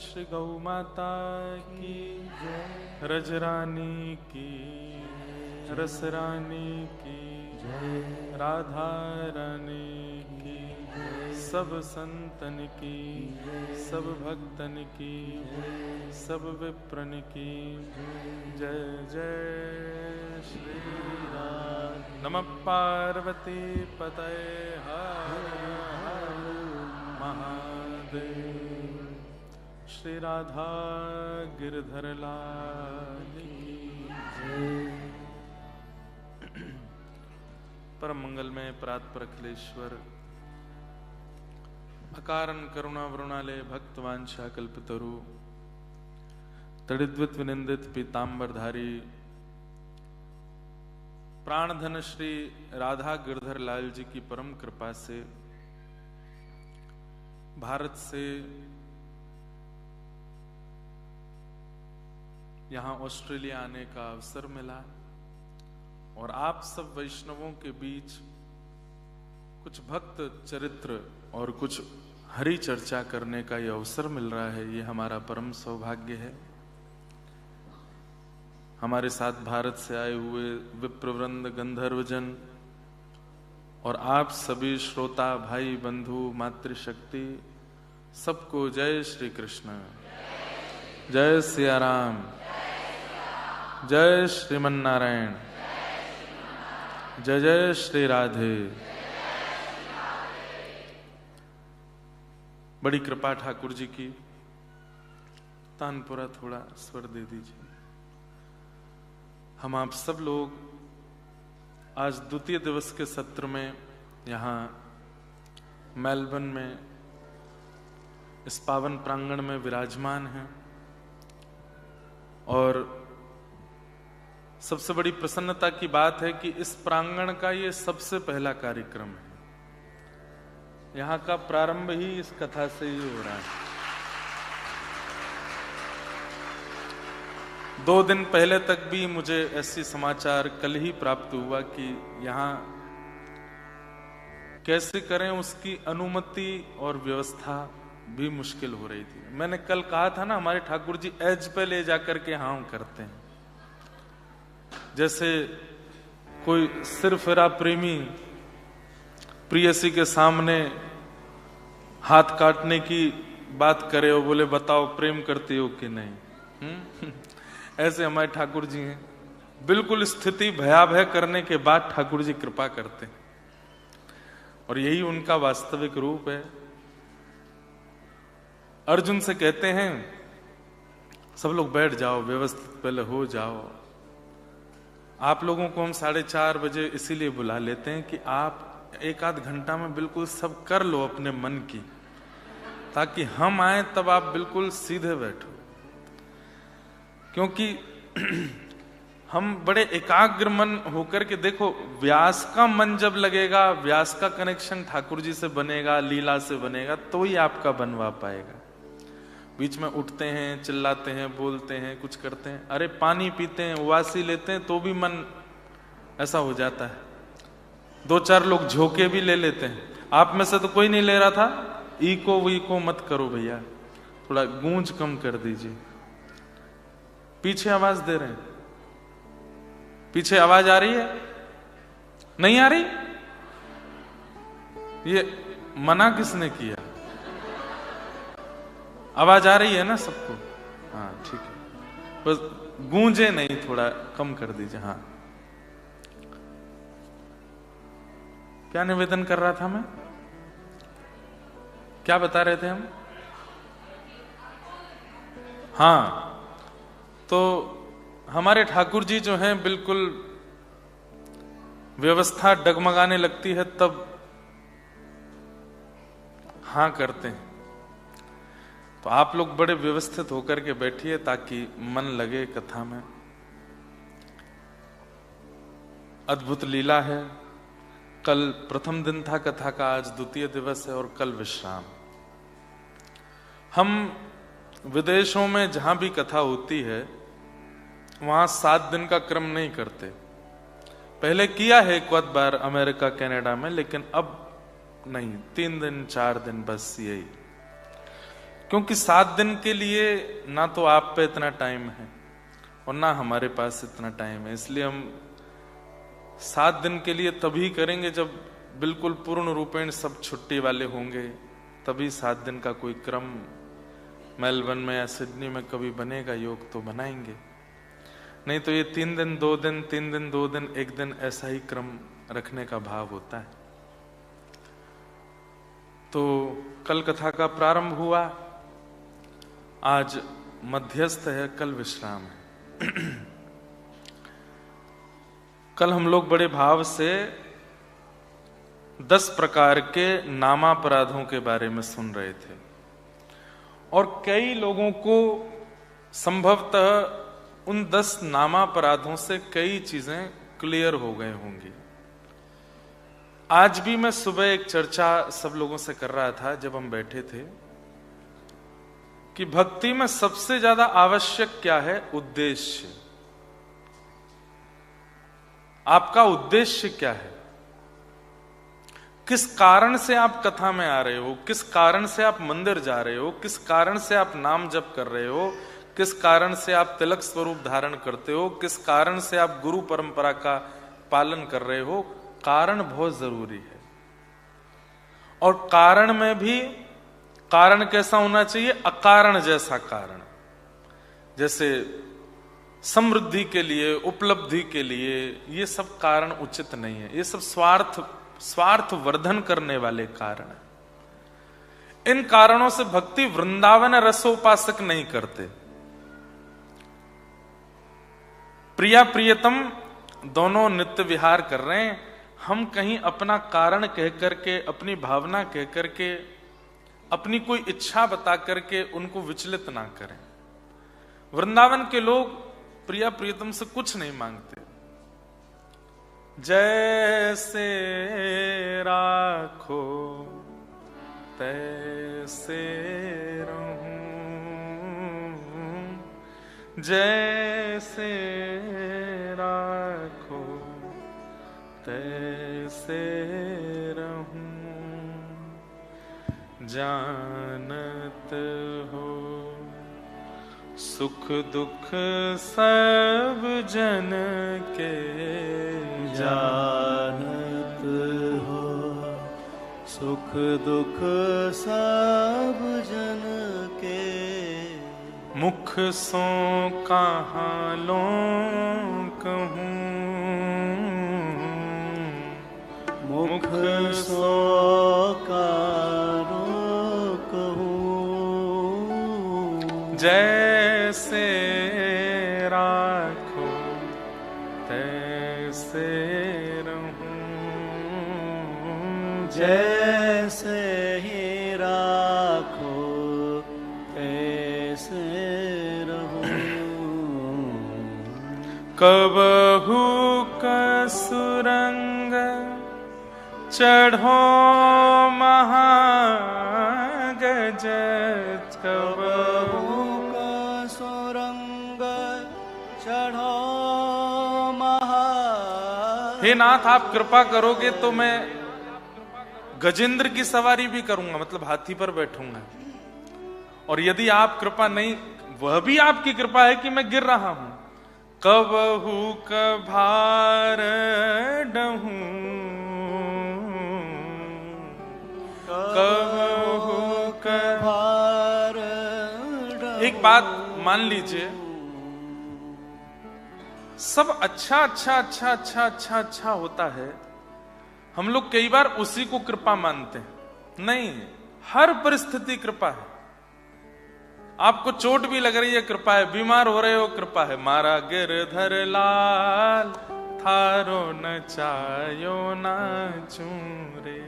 श्री गौ माता की, रजरानी की, रसरानी की, राधा रानी की, सब संतन की, सब भक्तन की, सब विप्रन की जय जय श्री राम। नमः पार्वती पतये हर हर महादेव। श्री राधा गिरधर लाल की जय। परम मंगल में परात्पर अखिलेश्वर अकारण करुणा वरुणालय भक्तवांछा कल्पतरु तड़िद्वित विनिंदित पीतांबरधारी प्राणधन श्री राधा गिरधर लाल जी की परम कृपा से भारत से यहां ऑस्ट्रेलिया आने का अवसर मिला और आप सब वैष्णवों के बीच कुछ भक्त चरित्र और कुछ हरि चर्चा करने का यह अवसर मिल रहा है। ये हमारा परम सौभाग्य है। हमारे साथ भारत से आए हुए विप्रवृंद गंधर्वजन और आप सभी श्रोता भाई बंधु मातृशक्ति सबको जय श्री कृष्ण, जय सिया राम, जय श्रीमन नारायण, जय जय श्री राधे। बड़ी कृपा ठाकुर जी की। तानपुरा थोड़ा स्वर दे दीजिए। हम आप सब लोग आज द्वितीय दिवस के सत्र में यहाँ मेलबर्न में इस पावन प्रांगण में विराजमान हैं और सबसे बड़ी प्रसन्नता की बात है कि इस प्रांगण का ये सबसे पहला कार्यक्रम है। यहाँ का प्रारंभ ही इस कथा से ही हो रहा है। 2 दिन पहले तक भी मुझे ऐसी समाचार कल ही प्राप्त हुआ कि यहाँ कैसे करें उसकी अनुमति और व्यवस्था भी मुश्किल हो रही थी। मैंने कल कहा था ना, हमारे ठाकुर जी एज पे ले जाकर के हाँ करते हैं। जैसे कोई सिरफिरा प्रेमी प्रियसी के सामने हाथ काटने की बात करे और बोले बताओ प्रेम करती हो कि नहीं। ऐसे हमारे ठाकुर जी हैं। बिल्कुल स्थिति भयावह करने के बाद ठाकुर जी कृपा करते हैं और यही उनका वास्तविक रूप है। अर्जुन से कहते हैं सब लोग बैठ जाओ, व्यवस्थित पहले हो जाओ। आप लोगों को हम 4:30 बजे इसीलिए बुला लेते हैं कि आप 1-8 घंटा में बिल्कुल सब कर लो अपने मन की, ताकि हम आए तब आप बिल्कुल सीधे बैठो। क्योंकि हम बड़े एकाग्र मन होकर के देखो, व्यास का मन जब लगेगा, व्यास का कनेक्शन ठाकुर जी से बनेगा, लीला से बनेगा, तो ही आपका बनवा पाएगा। बीच में उठते हैं, चिल्लाते हैं, बोलते हैं, कुछ करते हैं, अरे पानी पीते हैं, उवासी लेते हैं, तो भी मन ऐसा हो जाता है। 2-4 लोग झोंके भी ले लेते हैं। आप में से तो कोई नहीं ले रहा था। ईको वीको मत करो भैया, थोड़ा गूंज कम कर दीजिए। पीछे आवाज दे रहे हैं, पीछे आवाज आ रही है, नहीं आ रही? ये मना किसने किया? आवाज आ रही है ना सबको? हाँ ठीक है, बस गूंजे नहीं, थोड़ा कम कर दीजिए। हाँ, क्या निवेदन कर रहा था मैं? क्या बता रहे थे हम? हाँ, तो हमारे ठाकुर जी जो हैं बिल्कुल व्यवस्था डगमगाने लगती है तब हाँ करते हैं। तो आप लोग बड़े व्यवस्थित होकर के बैठिए ताकि मन लगे कथा में। अद्भुत लीला है। कल प्रथम दिन था कथा का, आज द्वितीय दिवस है और कल विश्राम। हम विदेशों में जहां भी कथा होती है वहां 7 दिन का क्रम नहीं करते। पहले किया है एक बार अमेरिका कनाडा में, लेकिन अब नहीं, 3 दिन 4 दिन बस यही। क्योंकि 7 दिन के लिए ना तो आप पे इतना टाइम है और ना हमारे पास इतना टाइम है, इसलिए हम 7 दिन के लिए तभी करेंगे जब बिल्कुल पूर्ण रूपेण सब छुट्टी वाले होंगे, तभी 7 दिन का कोई क्रम मेलबर्न में या सिडनी में कभी बनेगा योग तो बनाएंगे, नहीं तो ये 3 दिन 2 दिन 3 दिन 2 दिन 1 दिन ऐसा ही क्रम रखने का भाव होता है। तो कल कथा का प्रारंभ हुआ, आज मध्यस्थ है, कल विश्राम है। कल हम लोग बड़े भाव से 10 प्रकार के नामापराधों के बारे में सुन रहे थे और कई लोगों को संभवतः उन 10 नामापराधों से कई चीजें क्लियर हो गए होंगी। आज भी मैं सुबह एक चर्चा सब लोगों से कर रहा था जब हम बैठे थे कि भक्ति में सबसे ज्यादा आवश्यक क्या है? उद्देश्य। आपका उद्देश्य क्या है? किस कारण से आप कथा में आ रहे हो, किस कारण से आप मंदिर जा रहे हो, किस कारण से आप नाम जप कर रहे हो, किस कारण से आप तिलक स्वरूप धारण करते हो, किस कारण से आप गुरु परंपरा का पालन कर रहे हो। कारण बहुत जरूरी है। और कारण में भी कारण कैसा होना चाहिए? अकारण जैसा कारण। जैसे समृद्धि के लिए, उपलब्धि के लिए, ये सब कारण उचित नहीं है। ये सब स्वार्थ वर्धन करने वाले कारण है। इन कारणों से भक्ति वृंदावन रसोपासक नहीं करते। प्रिया प्रियतम दोनों नित्य विहार कर रहे हैं, हम कहीं अपना कारण कह करके, अपनी भावना कह करके, अपनी कोई इच्छा बता करके उनको विचलित ना करें। वृंदावन के लोग प्रिया प्रियतम से कुछ नहीं मांगते। जैसे राखो तैसे रहूं, जैसे राखो तैसे रहूं, जानत हो सुख दुख सब जन के, जानत हो सुख दुख सब जन के, मुख सो कहाँ लो कहूँ, मुख सो कारो कहूँ, जैसे राखो तैसे रहूं, जैसे ही राखो तैसे रहूं, कबहू कसुरंग चढ़ो महागज, कबहू कसुरंग चढ़ो महा। हे नाथ, आप कृपा करोगे तो मैं गजेंद्र की सवारी भी करूंगा, मतलब हाथी पर बैठूंगा। और यदि आप कृपा नहीं, वह भी आपकी कृपा है कि मैं गिर रहा हूं। कबहू कभार डहूं, कबहू कभार। एक बात मान लीजिए, सब अच्छा अच्छा अच्छा अच्छा अच्छा अच्छा होता है, हम लोग कई बार उसी को कृपा मानते हैं। नहीं, हर परिस्थिति कृपा है। आपको चोट भी लग रही है, कृपा है। बीमार हो रहे हो, कृपा है। मारा गिरधर लाल थारो नचायो नाचू रे,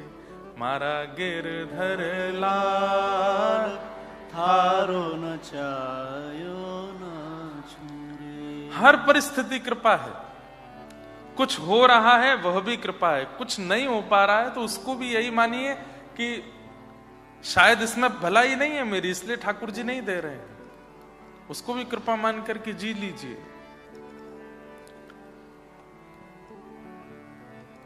मारा गिरधर लाल थारो नचायो नाचू रे। हर परिस्थिति कृपा है। कुछ हो रहा है वह भी कृपा है, कुछ नहीं हो पा रहा है तो उसको भी यही मानिए कि शायद इसमें भलाई नहीं है मेरी, इसलिए ठाकुर जी नहीं दे रहे हैं। उसको भी कृपा मान करके जी लीजिए।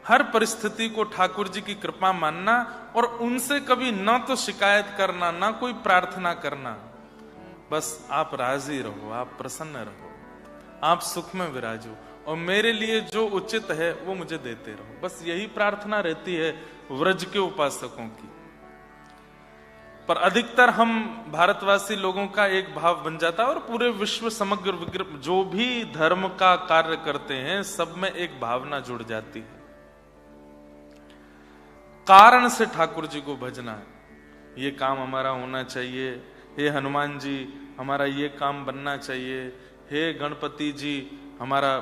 हर परिस्थिति को ठाकुर जी की कृपा मानना और उनसे कभी ना तो शिकायत करना, ना कोई प्रार्थना करना। बस आप राजी रहो, आप प्रसन्न रहो, आप सुख में विराजो और मेरे लिए जो उचित है वो मुझे देते रहो। बस यही प्रार्थना रहती है व्रज के उपासकों की। पर अधिकतर हम भारतवासी लोगों का एक भाव बन जाता है और पूरे विश्व समग्र जो भी धर्म का कार्य करते हैं सब में एक भावना जुड़ जाती है, कारण से ठाकुर जी को भजना है। ये काम हमारा होना चाहिए, हे हनुमान जी हमारा ये काम बनना चाहिए, हे गणपति जी हमारा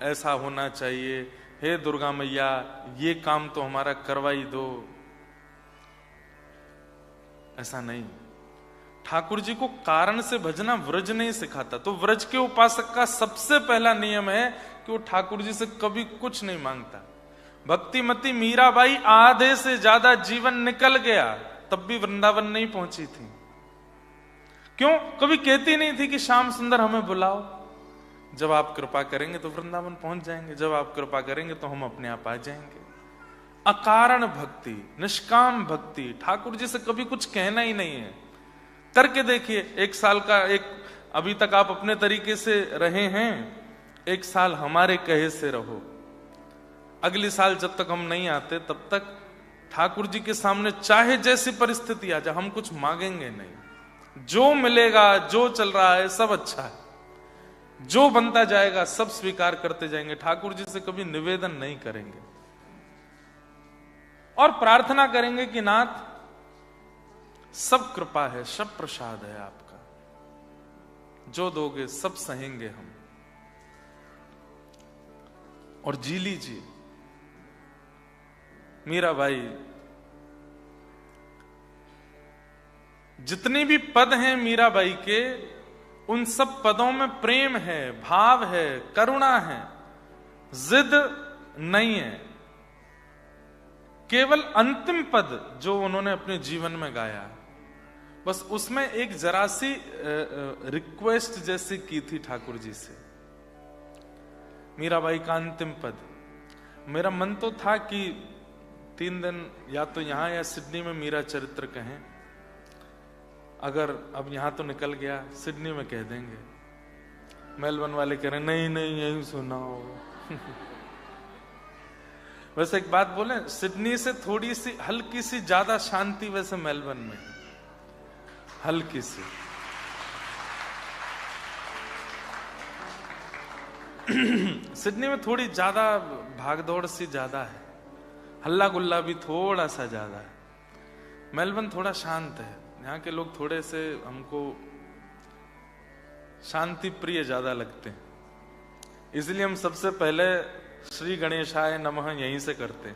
ऐसा होना चाहिए, हे दुर्गा मैया ये काम तो हमारा करवाई दो। ऐसा नहीं, ठाकुर जी को कारण से भजना व्रज नहीं सिखाता। तो व्रज के उपासक का सबसे पहला नियम है कि वो ठाकुर जी से कभी कुछ नहीं मांगता। भक्तिमती मीराबाई आधे से ज्यादा जीवन निकल गया तब भी वृंदावन नहीं पहुंची थी। क्यों? कभी कहती नहीं थी कि श्याम सुंदर हमें बुलाओ, जब आप कृपा करेंगे तो वृंदावन पहुंच जाएंगे, जब आप कृपा करेंगे तो हम अपने आप आ जाएंगे। अकारण भक्ति, निष्काम भक्ति, ठाकुर जी से कभी कुछ कहना ही नहीं है। करके देखिए, एक साल का अभी तक आप अपने तरीके से रहे हैं, एक साल हमारे कहे से रहो। अगली साल जब तक हम नहीं आते तब तक ठाकुर जी के सामने चाहे जैसी परिस्थिति आ जाए हम कुछ मांगेंगे नहीं। जो मिलेगा, जो चल रहा है सब अच्छा है, जो बनता जाएगा सब स्वीकार करते जाएंगे। ठाकुर जी से कभी निवेदन नहीं करेंगे और प्रार्थना करेंगे कि नाथ सब कृपा है, सब प्रसाद है आपका, जो दोगे सब सहेंगे हम। और जी लीजिए, मीराबाई जितने भी पद हैं मीराबाई के, उन सब पदों में प्रेम है, भाव है, करुणा है, जिद नहीं है। केवल अंतिम पद जो उन्होंने अपने जीवन में गाया, बस उसमें एक जरा सी रिक्वेस्ट जैसी की थी ठाकुर जी से। मीराबाई का अंतिम पद, मेरा मन तो था कि 3 दिन या तो यहां या सिडनी में मीरा चरित्र कहें। अगर अब यहां तो निकल गया, सिडनी में कह देंगे। मेलबर्न वाले कह रहे नहीं नहीं यही सुनाओ। वैसे एक बात बोले, सिडनी से थोड़ी सी हल्की सी ज्यादा शांति वैसे मेलबर्न में, हल्की सी। सिडनी में थोड़ी ज्यादा भागदौड़ सी ज्यादा है, हल्ला गुल्ला भी थोड़ा सा ज्यादा है। मेलबर्न थोड़ा शांत है, यहाँ के लोग थोड़े से हमको शांति प्रिय ज्यादा लगते हैं, इसलिए हम सबसे पहले श्री गणेशाय नमः यहीं से करते हैं।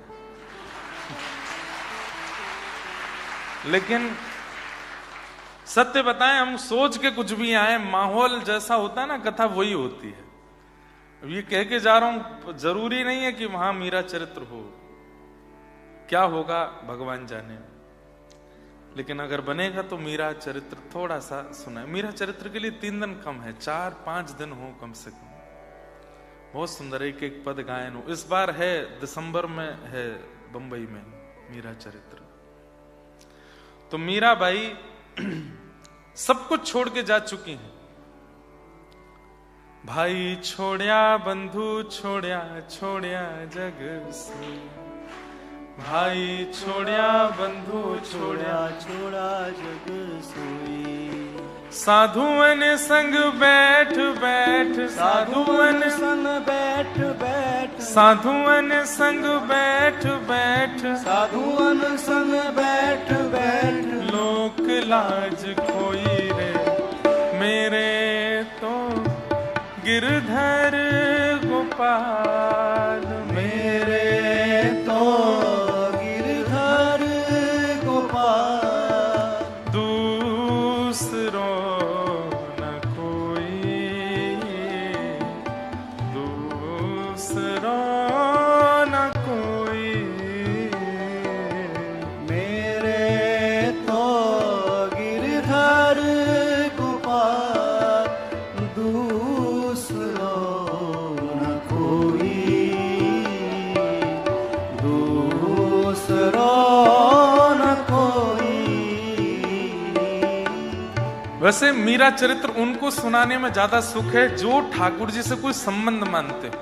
लेकिन सत्य बताएं, हम सोच के कुछ भी आए, माहौल जैसा होता है ना, कथा वही होती है। अब ये कह के जा रहा हूं, जरूरी नहीं है कि वहां मीरा चरित्र हो, क्या होगा भगवान जाने। लेकिन अगर बनेगा तो मीरा चरित्र थोड़ा सा सुना। मीरा चरित्र के लिए 3 दिन कम है, 4-5 दिन हो कम से कम। बहुत सुंदर एक एक पद गायन हो। इस बार है दिसंबर में है बंबई में मीरा चरित्र। तो मीराबाई सब कुछ छोड़ के जा चुकी हैं। भाई छोड़या बंधु छोड़या, छोड़या जग से, भाई छोड़या बंधु छोड़या, छोड़ा जग सोई। साधुअन संग बैठ बैठ, साधुअन संग बैठ बैठ, साधुअन संग बैठ बैठ, साधुअन संग बैठ बैठ, लोक लाज खोई रे मेरे तो गिरधर गोपाल, मेरे तो गिरधर गोपाल, दूसरो न कोई, दूसरो न कोई, मेरे तो गिरधर गोपाल, दूसरो न कोई, वैसे मीरा चरित्र उनको सुनाने में ज्यादा सुख है जो ठाकुर जी से कोई संबंध मानते हो।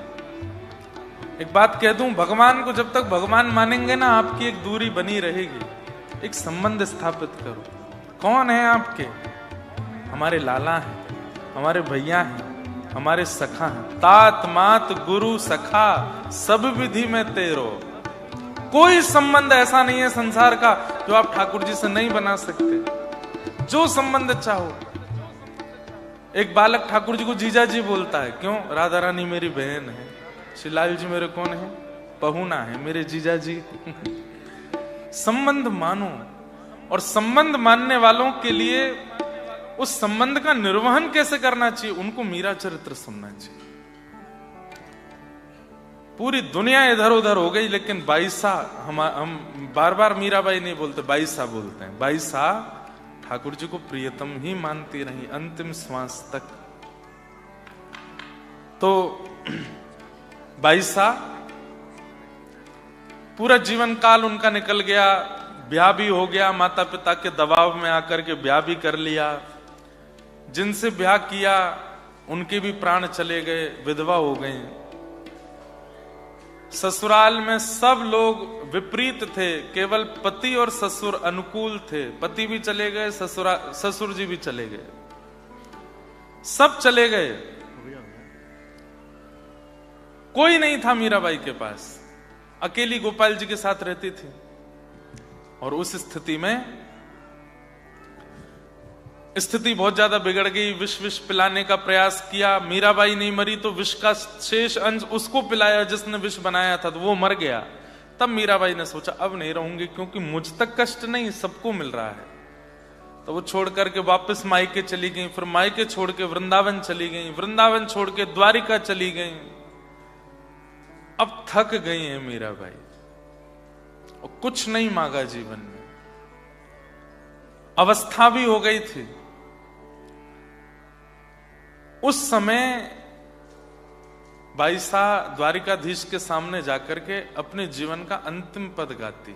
एक बात कह दूं, भगवान को जब तक भगवान मानेंगे ना, आपकी एक दूरी बनी रहेगी। एक संबंध स्थापित करो। कौन है आपके? हमारे लाला हैं, हमारे भैया हैं, हमारे सखा हैं। तात मात गुरु सखा सब विधि में तेरो। कोई संबंध ऐसा नहीं है संसार का जो आप ठाकुर जी से नहीं बना सकते। जो संबंध चाहो। एक बालक ठाकुर जी को जीजा जी बोलता है, क्यों? राधा रानी मेरी बहन है, शिलाल जी मेरे कौन है? पहुना है, मेरे जीजा जी। संबंध मानो, और संबंध मानने वालों के लिए उस संबंध का निर्वहन कैसे करना चाहिए, उनको मीरा चरित्र सुनना चाहिए। पूरी दुनिया इधर उधर हो गई, लेकिन बाईसा हम बार बार मीराबाई नहीं बोलते, बाईसा बोलते हैं। बाईसा ठाकुर जी को प्रियतम ही मानती रही अंतिम श्वास तक। तो बाईसा पूरा जीवन काल उनका निकल गया, ब्याह भी हो गया, माता पिता के दबाव में आकर के ब्याह भी कर लिया। जिनसे ब्याह किया उनके भी प्राण चले गए, विधवा हो गई। ससुराल में सब लोग विपरीत थे, केवल पति और ससुर अनुकूल थे। पति भी चले गए, ससुर जी भी चले गए, सब चले गए। कोई नहीं था मीराबाई के पास, अकेली गोपाल जी के साथ रहती थी। और उस स्थिति में स्थिति बहुत ज्यादा बिगड़ गई। विष पिलाने का प्रयास किया, मीराबाई नहीं मरी तो विष का शेष अंश उसको पिलाया जिसने विष बनाया था, तो वो मर गया। तब मीराबाई ने सोचा अब नहीं रहूंगी, क्योंकि मुझ तक कष्ट नहीं, सबको मिल रहा है। तो वो छोड़ करके वापस मायके चली गई, फिर मायके छोड़ के वृंदावन चली गई, वृंदावन छोड़ के द्वारिका चली गई। अब थक गई है मीराबाई और कुछ नहीं मांगा जीवन में, अवस्था भी हो गई थी। उस समय बाईसा द्वारिकाधीश के सामने जाकर के अपने जीवन का अंतिम पद गाती।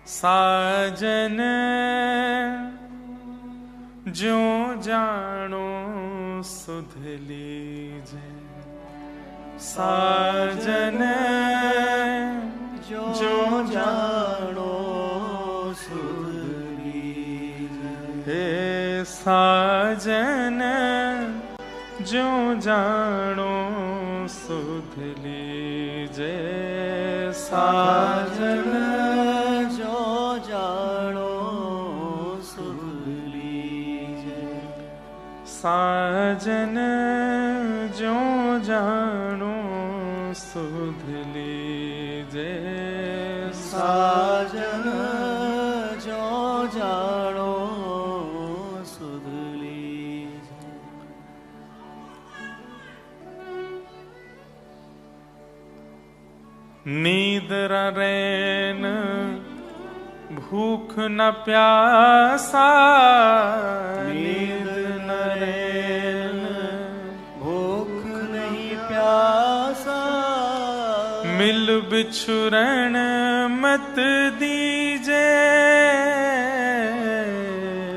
साजन जो जानो सुध लीजे, साजन जो जानो सुध लीजे। हे साजन जो जानो सुध लीजे, साजन जो जानो सुध लीजे। साजन जो जानो सुध लीजे, साजन जो जानो सुध लीजे। नींद रैन भूख न प्यासा, नींद न रैन भूख नहीं प्यासा। मिल बिछुरन मत दीजे,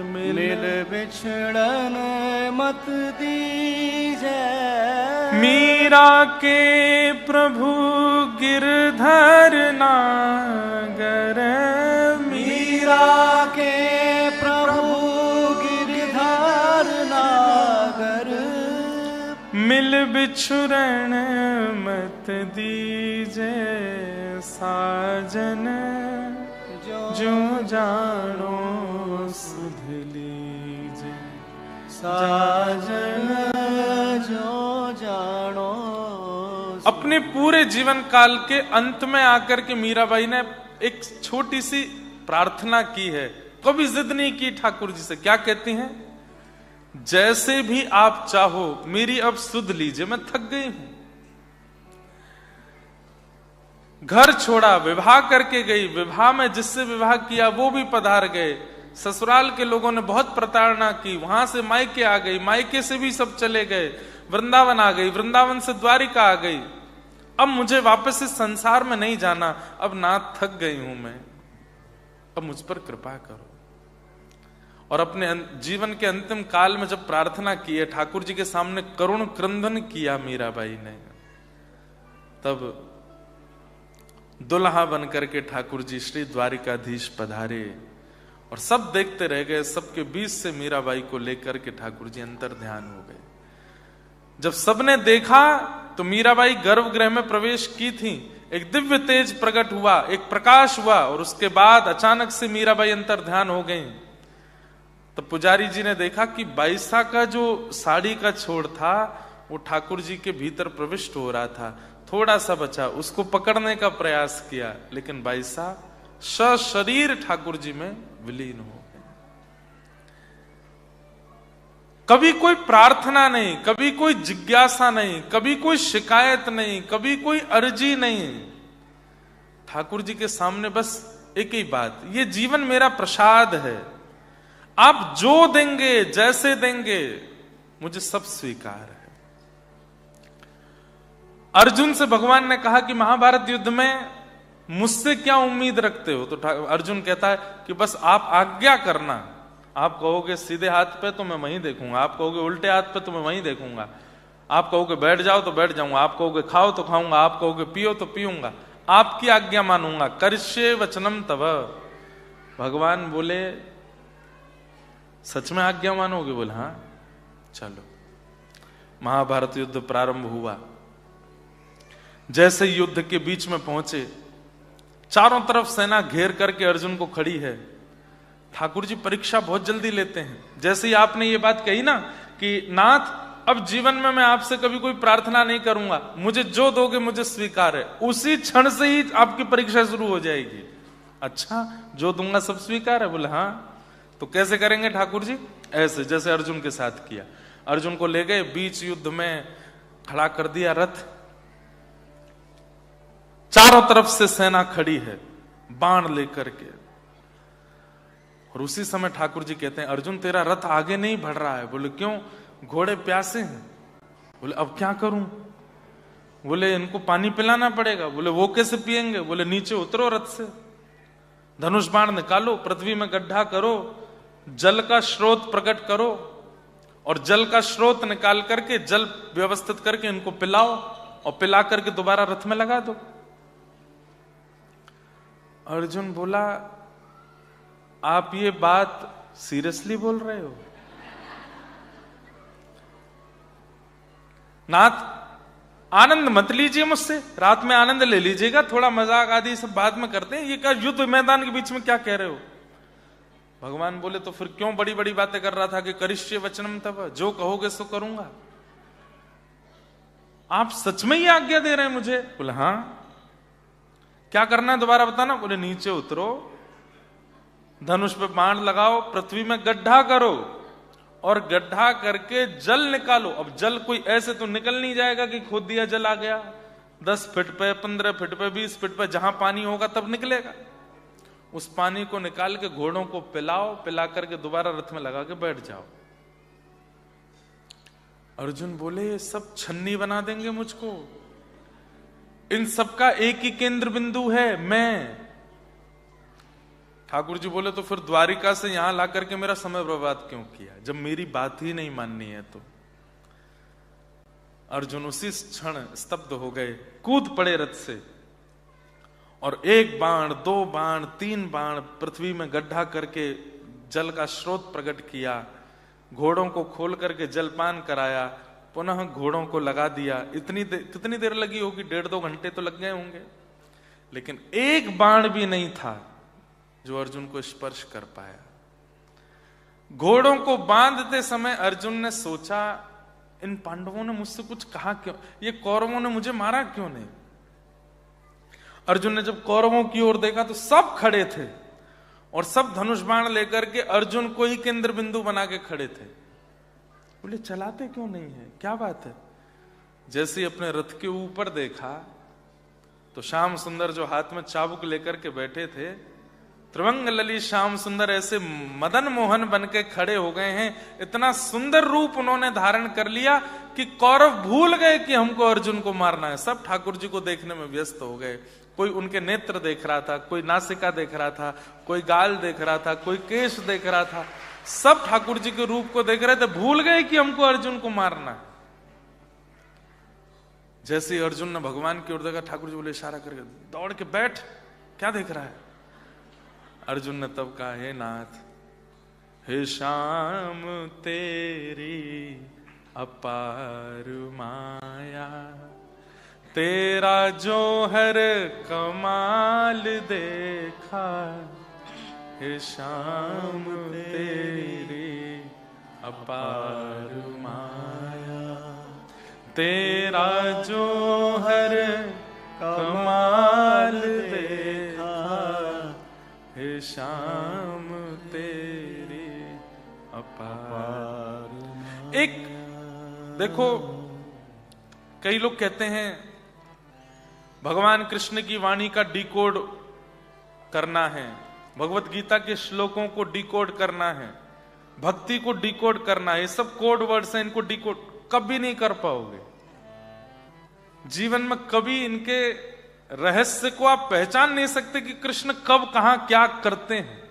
मिल बिछड़न मत दीजे। मीरा के प्रभु गिरधर नागर, मीरा के प्रभु गिरधर नागर। मिल बिछुरन मत दीजे, साजन जो जानो सुध लीजे। साजन जो जानो। अपने पूरे जीवन काल के अंत में आकर के मीराबाई ने एक छोटी सी प्रार्थना की है, कभी जिद नहीं की ठाकुर जी से। क्या कहती हैं? जैसे भी आप चाहो मेरी अब सुध लीजिए, मैं थक गई हूं। घर छोड़ा, विवाह करके गई, विवाह में जिससे विवाह किया वो भी पधार गए। ससुराल के लोगों ने बहुत प्रताड़ना की, वहां से मायके आ गई, मायके से भी सब चले गए, वृंदावन आ गई, वृंदावन से द्वारिका आ गई। अब मुझे वापस इस संसार में नहीं जाना, अब नाथ थक गई हूं मैं, अब मुझ पर कृपा करो। और अपने जीवन के अंतिम काल में जब प्रार्थना की है, ठाकुर जी के सामने करुण क्रंदन किया मीराबाई ने, तब दुल्हा बनकर के ठाकुर जी श्री द्वारिकाधीश पधारे और सब देखते रह गए। सबके बीच से मीराबाई को लेकर के ठाकुर जी अंतर ध्यान हो गए। जब सबने देखा तो मीराबाई गर्भगृह में प्रवेश की थी, एक दिव्य तेज प्रकट हुआ, एक प्रकाश हुआ, और उसके बाद अचानक से मीराबाई अंतर ध्यान हो गई। तो पुजारी जी ने देखा कि बाईसा का जो साड़ी का छोड़ था वो ठाकुर जी के भीतर प्रविष्ट हो रहा था, थोड़ा सा बचा, उसको पकड़ने का प्रयास किया, लेकिन बाईसा सशरीर ठाकुर जी में विलीन हो गए। कभी कोई प्रार्थना नहीं, कभी कोई जिज्ञासा नहीं, कभी कोई शिकायत नहीं, कभी कोई अर्जी नहीं, ठाकुर जी के सामने बस एक ही बात, ये जीवन मेरा प्रसाद है, आप जो देंगे जैसे देंगे मुझे सब स्वीकार है। अर्जुन से भगवान ने कहा कि महाभारत युद्ध में मुझसे क्या उम्मीद रखते हो? तो अर्जुन कहता है कि बस आप आज्ञा करना, आप कहोगे सीधे हाथ पे तो मैं वहीं देखूंगा, आप कहोगे उल्टे हाथ पे तो मैं वहीं देखूंगा, आप कहोगे बैठ जाओ तो बैठ जाऊंगा, आप कहोगे खाओ तो खाऊंगा, आप कहोगे पियो तो पीऊंगा, आपकी आज्ञा मानूंगा। करिष्ये वचनम तव। भगवान बोले सच में आज्ञा मानोगे? बोले हाँ। चलो, महाभारत युद्ध प्रारंभ हुआ। जैसे युद्ध के बीच में पहुंचे, चारों तरफ सेना घेर करके अर्जुन को खड़ी है। ठाकुर जी परीक्षा बहुत जल्दी लेते हैं। जैसे ही आपने ये बात कही ना कि नाथ अब जीवन में मैं आपसे कभी कोई प्रार्थना नहीं करूंगा, मुझे जो दोगे मुझे स्वीकार है, उसी क्षण से ही आपकी परीक्षा शुरू हो जाएगी। अच्छा, जो दूंगा सब स्वीकार है? बोले हाँ। तो कैसे करेंगे ठाकुर जी? ऐसे जैसे अर्जुन के साथ किया। अर्जुन को ले गए, बीच युद्ध में खड़ा कर दिया रथ, चारों तरफ से सेना खड़ी है बाण लेकर के, और उसी समय ठाकुर जी कहते हैं अर्जुन तेरा रथ आगे नहीं बढ़ रहा है। बोले क्यों? घोड़े प्यासे हैं। बोले अब क्या करूं? बोले इनको पानी पिलाना पड़ेगा। बोले वो कैसे पिएंगे? बोले नीचे उतरो रथ से, धनुष बाण निकालो, पृथ्वी में गड्ढा करो, जल का स्रोत प्रकट करो, और जल का स्रोत निकाल करके जल व्यवस्थित करके इनको पिलाओ, और पिला करके दोबारा रथ में लगा दो। अर्जुन बोला आप ये बात सीरियसली बोल रहे हो? नाथ आनंद मत लीजिए मुझसे, रात में आनंद ले लीजिएगा, थोड़ा मजाक आदि सब बाद में करते हैं, ये क्या युद्ध मैदान के बीच में क्या कह रहे हो? भगवान बोले तो फिर क्यों बड़ी बड़ी बातें कर रहा था कि करिष्ये वचनम तव, जो कहोगे सो करूंगा। आप सच में ही आज्ञा दे रहे हैं मुझे? बोले हाँ। क्या करना है दोबारा बताना? बोले नीचे उतरो, धनुष पे बाण लगाओ, पृथ्वी में गड्ढा करो, और गड्ढा करके जल निकालो। अब जल कोई ऐसे तो निकल नहीं जाएगा कि खोद दिया जल आ गया, 10 फीट पे, 15 फीट पे, 20 फीट पे जहां पानी होगा तब निकलेगा। उस पानी को निकाल के घोड़ों को पिलाओ, पिला करके दोबारा रथ में लगा के बैठ जाओ। अर्जुन बोले ये सब छन्नी बना देंगे मुझको, इन सबका एक ही केंद्र बिंदु है मैं। ठाकुर जी बोले तो फिर द्वारिका से यहां ला करके मेरा समय बर्बाद क्यों किया, जब मेरी बात ही नहीं माननी है तो। अर्जुन उसी क्षण स्तब्ध हो गए, कूद पड़े रथ से, और 1 बाण, 2 बाण, 3 बाण पृथ्वी में गड्ढा करके जल का स्रोत प्रकट किया, घोड़ों को खोल करके जलपान कराया, पुनः घोड़ों को लगा दिया। कितनी देर लगी होगी? 1.5-2 घंटे तो लग गए होंगे, लेकिन 1 बाण भी नहीं था जो अर्जुन को स्पर्श कर पाया। घोड़ों को बांधते समय अर्जुन ने सोचा इन पांडवों ने मुझसे कुछ कहा क्यों, ये कौरवों ने मुझे मारा क्यों नहीं? अर्जुन ने जब कौरवों की ओर देखा तो सब खड़े थे और सब धनुष बाण लेकर के अर्जुन को ही केंद्र बिंदु बना के खड़े थे। बोले चलाते क्यों नहीं है, क्या बात है? जैसे अपने रथ के ऊपर देखा तो श्याम सुंदर जो हाथ में चाबुक लेकर के बैठे थे, त्रिभंग ललित श्याम सुंदर ऐसे मदन मोहन बन के खड़े हो गए हैं। इतना सुंदर रूप उन्होंने धारण कर लिया कि कौरव भूल गए कि हमको अर्जुन को मारना है। सब ठाकुर जी को देखने में व्यस्त हो गए। कोई उनके नेत्र देख रहा था, कोई नासिका देख रहा था, कोई गाल देख रहा था, कोई केश देख रहा था। सब ठाकुर जी के रूप को देख रहे थे, भूल गए कि हमको अर्जुन को मारना है। जैसे ही अर्जुन ने भगवान की ओर देखा, ठाकुर जी बोले इशारा करके, दौड़ के बैठ, क्या देख रहा है? अर्जुन ने तब कहा, हे नाथ, हे श्याम तेरी अपार माया, तेरा जो हर कमाल देखा, हे श्याम तेरी अपार माया, तेरा जो हर कमाल देखा, हे श्याम तेरी अपार। एक देखो, कई लोग कहते हैं भगवान कृष्ण की वाणी का डिकोड करना है, भगवत गीता के श्लोकों को डिकोड करना है, भक्ति को डिकोड करना है। ये सब कोड वर्ड्स हैं, इनको डिकोड कभी नहीं कर पाओगे। जीवन में कभी इनके रहस्य को आप पहचान नहीं सकते कि कृष्ण कब कहां क्या करते हैं।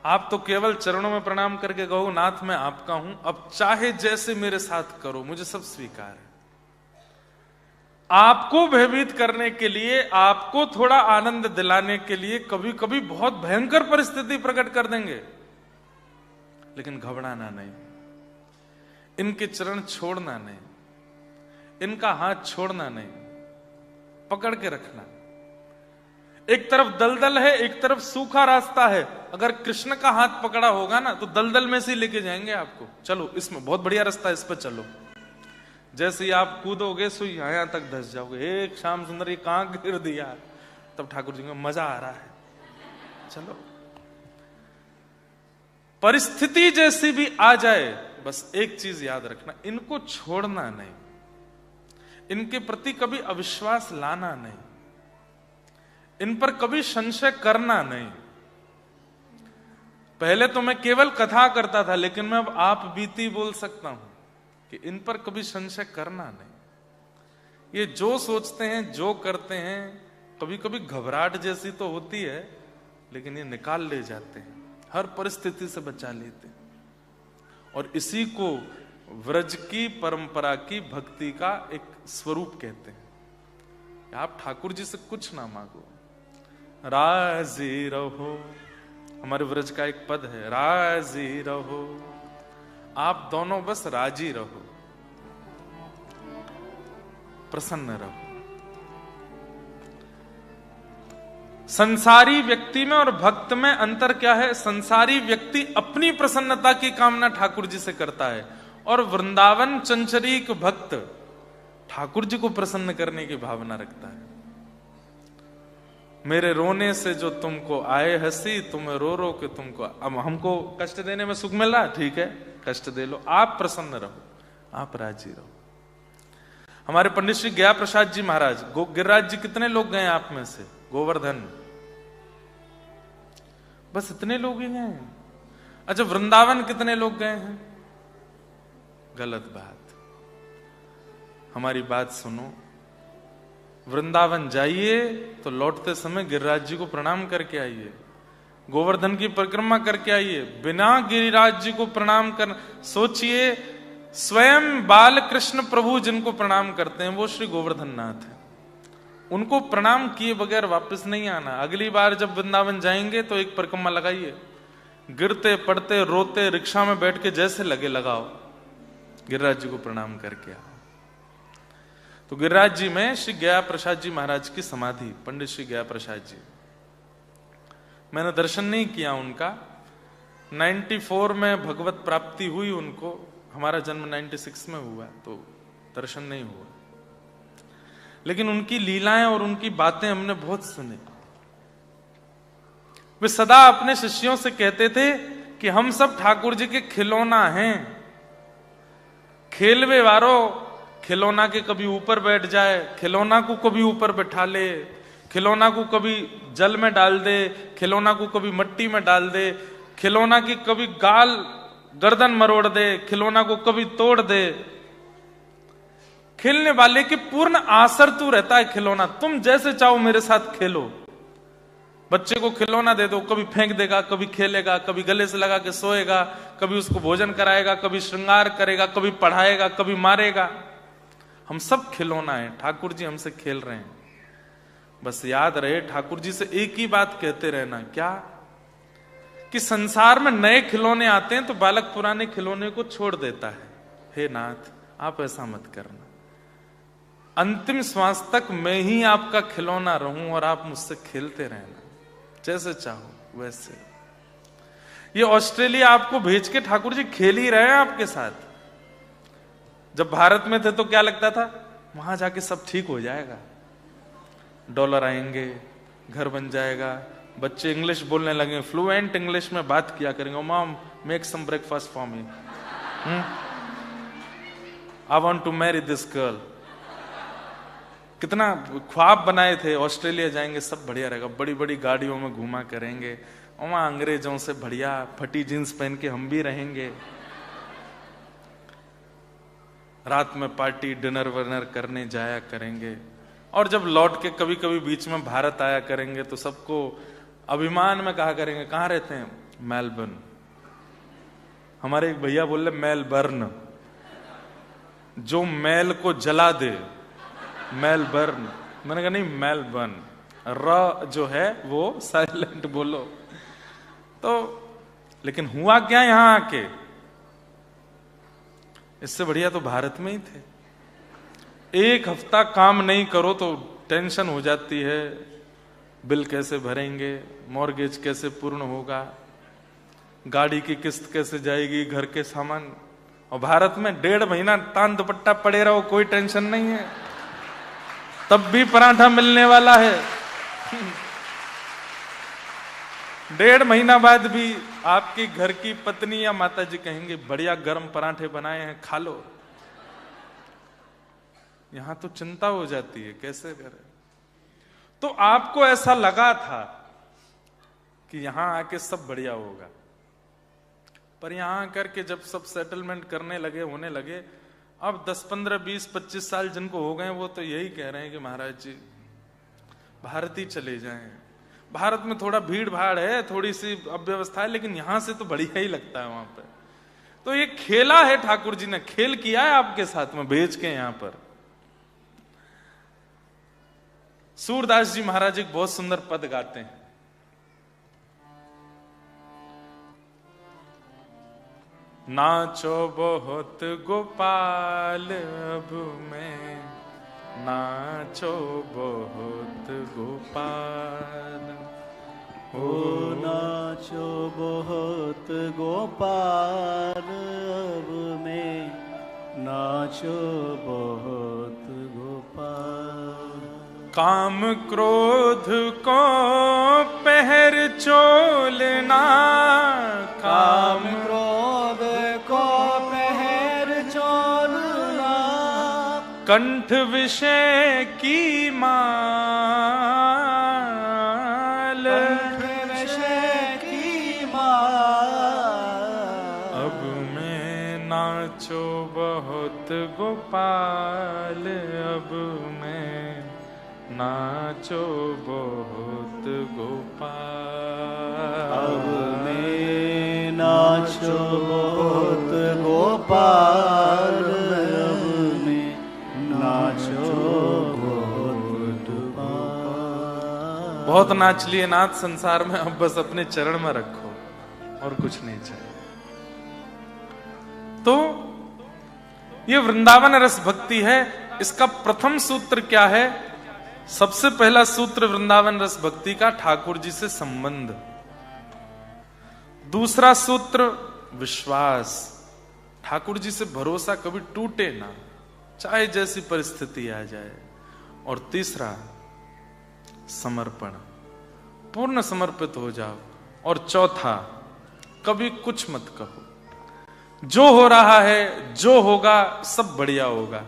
आप तो केवल चरणों में प्रणाम करके कहो, नाथ मैं आपका हूं, अब चाहे जैसे मेरे साथ करो, मुझे सब स्वीकार है। आपको भयभीत करने के लिए, आपको थोड़ा आनंद दिलाने के लिए कभी कभी बहुत भयंकर परिस्थिति प्रकट कर देंगे, लेकिन घबराना नहीं, इनके चरण छोड़ना नहीं, इनका हाथ छोड़ना नहीं, पकड़ के रखना। एक तरफ दलदल है, एक तरफ सूखा रास्ता है। अगर कृष्ण का हाथ पकड़ा होगा ना, तो दलदल में से लेके जाएंगे आपको, चलो इसमें बहुत बढ़िया रास्ता है, इस पर चलो। जैसे ही आप कूदोगे सो यहां तक धस जाओगे, एक श्याम सुंदर ये कहां गिर दिया, तब ठाकुर जी को मजा आ रहा है, चलो। परिस्थिति जैसी भी आ जाए, बस एक चीज याद रखना, इनको छोड़ना नहीं, इनके प्रति कभी अविश्वास लाना नहीं, इन पर कभी संशय करना नहीं। पहले तो मैं केवल कथा करता था, लेकिन मैं अब आप बीती बोल सकता हूं कि इन पर कभी संशय करना नहीं। ये जो सोचते हैं, जो करते हैं, कभी कभी घबराहट जैसी तो होती है, लेकिन ये निकाल ले जाते हैं, हर परिस्थिति से बचा लेते हैं। और इसी को व्रज की परंपरा की भक्ति का एक स्वरूप कहते हैं। आप ठाकुर जी से कुछ ना मांगो, राजी रहो, हमारे व्रज का एक पद है, राजी रहो, आप दोनों बस राजी रहो, प्रसन्न रहो। संसारी व्यक्ति में और भक्त में अंतर क्या है? संसारी व्यक्ति अपनी प्रसन्नता की कामना ठाकुर जी से करता है, और वृंदावन चंचरीक भक्त ठाकुर जी को प्रसन्न करने की भावना रखता है। मेरे रोने से जो तुमको आए हंसी, तुम्हें रो रो के तुमको, अब हमको कष्ट देने में सुख मिल रहा, ठीक है कष्ट दे लो, आप प्रसन्न रहो, आप राजी रहो। हमारे पंडित श्री गया प्रसाद जी महाराज, गिरिराज जी कितने लोग गए आप में से? गोवर्धन, बस इतने लोग ही गए। अच्छा, वृंदावन कितने लोग गए हैं? गलत बात, हमारी बात सुनो। वृंदावन जाइए तो लौटते समय गिरिराज जी को प्रणाम करके आइए, गोवर्धन की परिक्रमा करके आइए, बिना गिरिराज जी को प्रणाम कर। सोचिए, स्वयं बाल कृष्ण प्रभु जिनको प्रणाम करते हैं वो श्री गोवर्धन नाथ है, उनको प्रणाम किए बगैर वापस नहीं आना। अगली बार जब वृंदावन जाएंगे तो एक परिक्रमा लगाइए, गिरते पड़ते रोते रिक्शा में बैठ के जैसे लगे लगाओ, गिरिराज जी को प्रणाम करके आओ। तो गिरिराज जी में श्री गया प्रसाद जी महाराज की समाधि, पंडित श्री गया प्रसाद जी, मैंने दर्शन नहीं किया उनका। 94 में भगवत प्राप्ति हुई उनको, हमारा जन्म 96 में हुआ, तो दर्शन नहीं हुआ, लेकिन उनकी लीलाएं और उनकी बातें हमने बहुत सुनी। वे सदा अपने शिष्यों से कहते थे कि हम सब ठाकुर जी के खिलौना हैं, खेलवे वारो, खिलौना के कभी ऊपर बैठ जाए, खिलौना को कभी ऊपर बैठा ले, खिलौना को कभी जल में डाल दे, खिलौना को कभी मिट्टी में डाल दे, खिलौना की कभी गाल गर्दन मरोड़ दे, खिलौना को कभी तोड़ दे। खेलने वाले की पूर्ण आसर तू रहता है खिलौना, तुम जैसे चाहो मेरे साथ खेलो। बच्चे को खिलौना दे दो, कभी फेंक देगा, कभी खेलेगा, कभी गले से लगा के सोएगा, कभी उसको भोजन कराएगा, कभी श्रृंगार करेगा, कभी पढ़ाएगा, कभी मारेगा। हम सब खिलौना है, ठाकुर जी हमसे खेल रहे हैं। बस याद रहे, ठाकुर जी से एक ही बात कहते रहना, क्या कि संसार में नए खिलौने आते हैं तो बालक पुराने खिलौने को छोड़ देता है। हे नाथ, आप ऐसा मत करना, अंतिम श्वास तक मैं ही आपका खिलौना रहूं और आप मुझसे खेलते रहना, जैसे चाहो वैसे। ये ऑस्ट्रेलिया आपको भेज के ठाकुर जी खेल ही रहे हैं आपके साथ। जब भारत में थे तो क्या लगता था, वहां जाके सब ठीक हो जाएगा, डॉलर आएंगे, घर बन जाएगा, बच्चे इंग्लिश बोलने लगे, फ्लुएंट इंग्लिश में बात किया करेंगे, mom make some breakfast for me, I want to marry this girl. कितना ख्वाब बनाए थे, ऑस्ट्रेलिया जाएंगे सब बढ़िया रहेगा, बड़ी बड़ी गाड़ियों में घुमा करेंगे, वहां अंग्रेजों से बढ़िया फटी जींस पहन के हम भी रहेंगे, रात में पार्टी डिनर विनर करने जाया करेंगे, और जब लौट के कभी कभी बीच में भारत आया करेंगे तो सबको अभिमान में कहा करेंगे, कहां रहते हैं, मेलबर्न। हमारे एक भैया बोल रहे मेलबर्न, जो मेल को जला दे, मेलबर्न। मैंने कहा नहीं, मेलबर्न, र जो है वो साइलेंट बोलो। तो लेकिन हुआ क्या यहां आके, इससे बढ़िया तो भारत में ही थे। एक हफ्ता काम नहीं करो तो टेंशन हो जाती है, बिल कैसे भरेंगे, मॉर्गेज कैसे पूर्ण होगा, गाड़ी की किस्त कैसे जाएगी, घर के सामान। और भारत में 1.5 महीना तान दुपट्टा पड़े रहो, कोई टेंशन नहीं है, तब भी पराठा मिलने वाला है। 1.5 महीना बाद भी आपकी घर की पत्नी या माता जी कहेंगे, बढ़िया गर्म पराठे बनाए हैं, खा लो। यहां तो चिंता हो जाती है, कैसे करें। तो आपको ऐसा लगा था कि यहां आके सब बढ़िया होगा, पर यहां करके जब सब सेटलमेंट करने लगे, होने लगे, अब 10, 15, 20, 25 साल जिनको हो गए वो तो यही कह रहे हैं कि महाराज जी भारत ही चले जाएं। भारत में थोड़ा भीड़ भाड़ है, थोड़ी सी अव्यवस्था है, लेकिन यहां से तो बढ़िया ही लगता है वहां पर। तो ये खेला है, ठाकुर जी ने खेल किया है आपके साथ में भेज के यहां पर। सूरदास जी महाराज एक बहुत सुंदर पद गाते हैं, नाचो बहुत गोपाल अब मैं, नाचो बहुत गोपाल, ओ नाचो बहुत गोपाल अब मैं, नाचो बहुत गोपाल। काम क्रोध को पहर चोलना, काम क्रोध को पहर चोलना, कंठ विषय की माल, कंठ विषय की माल। अब मैं नाचो बहुत गोपाल, अब मैं नाचो बहुत गोपाल, अब मैं नाचो बहुत गोपाल, अब मैं नाचो बहुत गोपाल। बहुत नाच लिए नाथ संसार में, अब बस अपने चरण में रखो और कुछ नहीं चाहिए। तो ये वृंदावन रस भक्ति है। इसका प्रथम सूत्र क्या है? सबसे पहला सूत्र वृंदावन रस भक्ति का ठाकुर जी से संबंध। दूसरा सूत्र विश्वास, ठाकुर जी से भरोसा कभी टूटे ना, चाहे जैसी परिस्थिति आ जाए। और तीसरा समर्पण, पूर्ण समर्पित हो जाओ। और चौथा, कभी कुछ मत कहो, जो हो रहा है जो होगा सब बढ़िया होगा।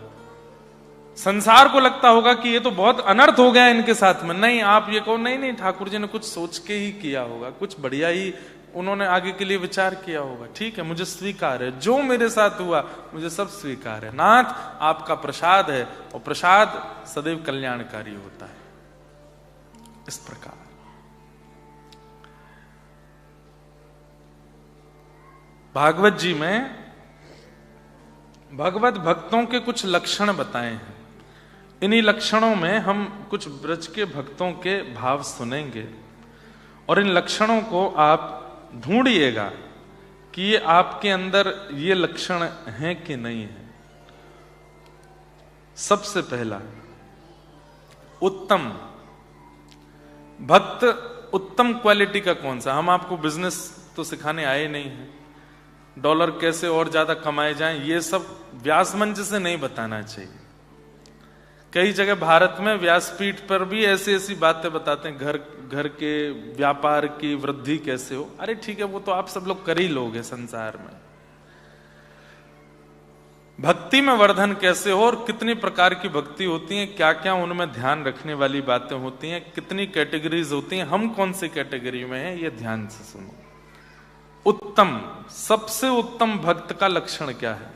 संसार को लगता होगा कि ये तो बहुत अनर्थ हो गया इनके साथ में, नहीं, आप ये कहो नहीं नहीं ठाकुर जी ने कुछ सोच के ही किया होगा, कुछ बढ़िया ही उन्होंने आगे के लिए विचार किया होगा। ठीक है, मुझे स्वीकार है, जो मेरे साथ हुआ मुझे सब स्वीकार है। नाथ आपका प्रसाद है और प्रसाद सदैव कल्याणकारी होता है। इस प्रकार भागवत जी में भगवत भक्तों के कुछ लक्षण बताए हैं। इन्हीं लक्षणों में हम कुछ ब्रज के भक्तों के भाव सुनेंगे और इन लक्षणों को आप ढूंढिएगा कि ये आपके अंदर ये लक्षण हैं कि नहीं है। सबसे पहला, उत्तम भक्त उत्तम क्वालिटी का कौन सा? हम आपको बिजनेस तो सिखाने आए नहीं हैं, डॉलर कैसे और ज्यादा कमाए जाएं ये सब व्यास मंच से नहीं बताना चाहिए। कई जगह भारत में व्यासपीठ पर भी ऐसी ऐसी बातें बताते हैं, घर के व्यापार की वृद्धि कैसे हो। अरे ठीक है, वो तो आप सब लोग कर ही लोगे संसार में। भक्ति में वर्धन कैसे हो और कितनी प्रकार की भक्ति होती है, क्या क्या उनमें ध्यान रखने वाली बातें होती हैं, कितनी कैटेगरीज होती हैं, हम कौन सी कैटेगरी में हैं, ये ध्यान से सुनो। उत्तम, सबसे उत्तम भक्त का लक्षण क्या है?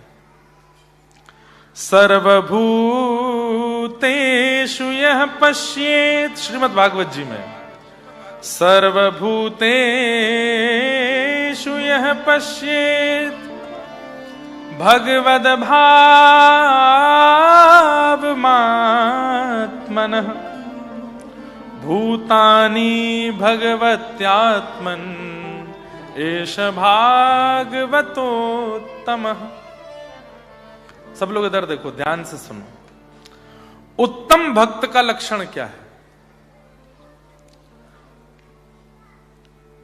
सर्वभूतेषु यः पश्येत्, श्रीमद् भागवत जी में, सर्वभूतेषु यः पश्येत् भगवद्भावमात्मनः भूतानि भगवत्यात्मन् एष भागवतोत्तमः। सब लोग इधर देखो, ध्यान से सुनो। उत्तम भक्त का लक्षण क्या है?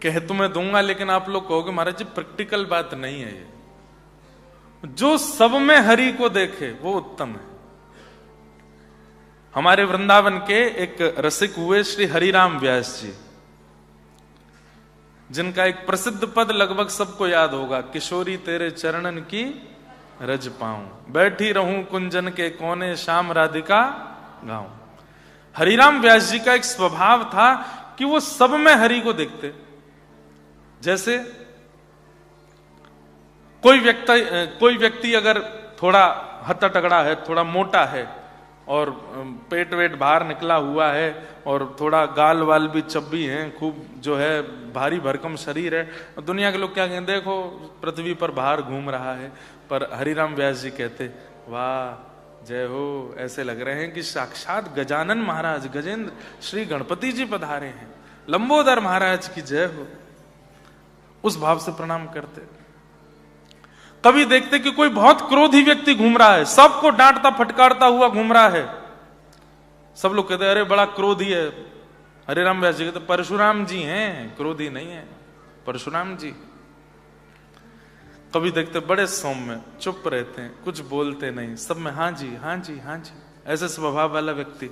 कह तो मैं दूंगा, लेकिन आप लोग कहोगे महाराज जी प्रैक्टिकल बात नहीं है ये। जो सब में हरि को देखे वो उत्तम है। हमारे वृंदावन के एक रसिक हुए श्री हरिराम व्यास जी, जिनका एक प्रसिद्ध पद लगभग सबको याद होगा, किशोरी तेरे चरणन की रज पाऊं, बैठी रहूं कुंजन के कोने, श्याम राधिका गाऊं। हरिराम व्यास जी का एक स्वभाव था कि वो सब में हरि को देखते। जैसे कोई व्यक्ति अगर थोड़ा हत्ता तगड़ा है, थोड़ा मोटा है और पेट वेट बाहर निकला हुआ है और थोड़ा गाल वाल भी चब्बी हैं, खूब जो है भारी भरकम शरीर है, दुनिया के लोग क्या कहें, देखो पृथ्वी पर बाहर घूम रहा है। पर हरिराम व्यास जी कहते, वाह जय हो, ऐसे लग रहे हैं कि साक्षात गजानन महाराज, गजेंद्र श्री गणपति जी पधारे हैं, लंबोदर महाराज की जय हो। उस भाव से प्रणाम करते। कभी देखते कि कोई बहुत क्रोधी व्यक्ति घूम रहा है, सबको डांटता फटकारता हुआ घूम रहा है, सब लोग कहते अरे बड़ा क्रोधी है। हरिराम व्यास जी कहते परशुराम जी हैं, क्रोधी नहीं है, परशुराम जी। कभी देखते बड़े सौम्य, चुप रहते हैं, कुछ बोलते नहीं, सब में हाँ जी हाँ जी हाँ जी, ऐसे स्वभाव वाला व्यक्ति।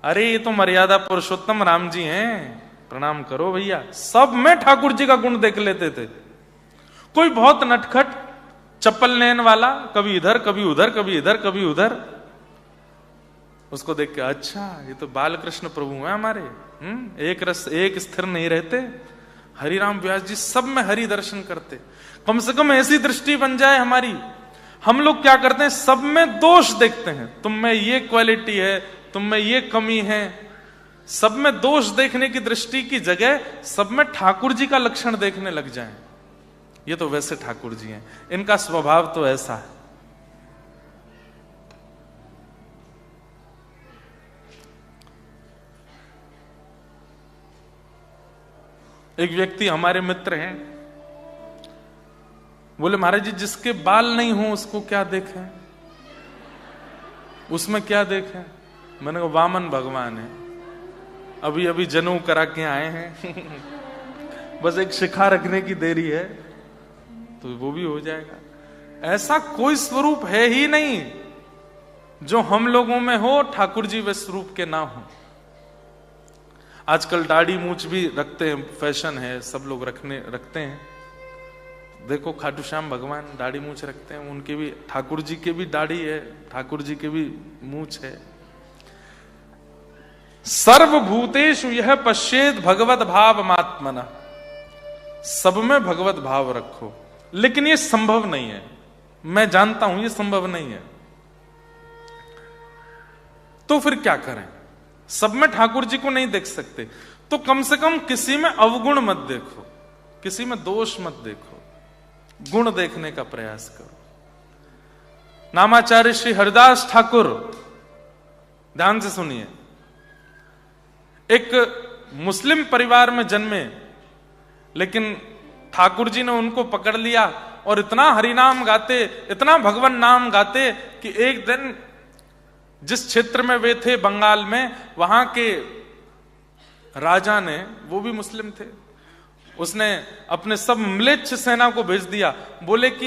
अरे ये तो मर्यादा पुरुषोत्तम राम जी हैं, प्रणाम करो भैया। सब में ठाकुर जी का गुण देख लेते थे। कोई बहुत नटखट चप्पल लेन वाला, कभी इधर कभी उधर, कभी इधर कभी उधर, उसको देख के अच्छा ये तो बालकृष्ण प्रभु हैं हमारे, एक रस एक स्थिर नहीं रहते। हरिराम व्यास जी सब में हरि दर्शन करते। कम से कम ऐसी दृष्टि बन जाए हमारी। हम लोग क्या करते हैं, सब में दोष देखते हैं, तुम में ये क्वालिटी है, तुम में ये कमी है। सब में दोष देखने की दृष्टि की जगह सब में ठाकुर जी का लक्षण देखने लग जाएं। ये तो वैसे ठाकुर जी हैं, इनका स्वभाव तो ऐसा है। एक व्यक्ति हमारे मित्र हैं, बोले महाराज जी जिसके बाल नहीं हो उसको क्या देखें, उसमें क्या देखें? मैंने कहा वामन भगवान है, अभी अभी जनेऊ करा के आए हैं बस एक शिखा रखने की देरी है तो वो भी हो जाएगा। ऐसा कोई स्वरूप है ही नहीं जो हम लोगों में हो, ठाकुर जी वे स्वरूप के ना हो। आजकल दाढ़ी मूछ भी रखते हैं, फैशन है, सब लोग रखते हैं। देखो खाटू श्याम भगवान दाढ़ी मूछ रखते हैं, उनके भी, ठाकुर जी के भी दाढ़ी है, ठाकुर जी के भी मूछ है। सर्वभूतेषु यह पश्येत भगवत भाव मात्मना, सब में भगवत भाव रखो। लेकिन ये संभव नहीं है, मैं जानता हूं ये संभव नहीं है। तो फिर क्या करें? सब में ठाकुर जी को नहीं देख सकते, तो कम से कम किसी में अवगुण मत देखो, किसी में दोष मत देखो। गुण देखने का प्रयास करो। नामाचार्य श्री हरिदास ठाकुर, ध्यान से सुनिए, एक मुस्लिम परिवार में जन्मे, लेकिन ठाकुर जी ने उनको पकड़ लिया और इतना हरिनाम गाते, इतना भगवान नाम गाते कि एक दिन जिस क्षेत्र में वे थे बंगाल में, वहां के राजा ने, वो भी मुस्लिम थे, उसने अपने सब म्लेच्छ सेना को भेज दिया। बोले कि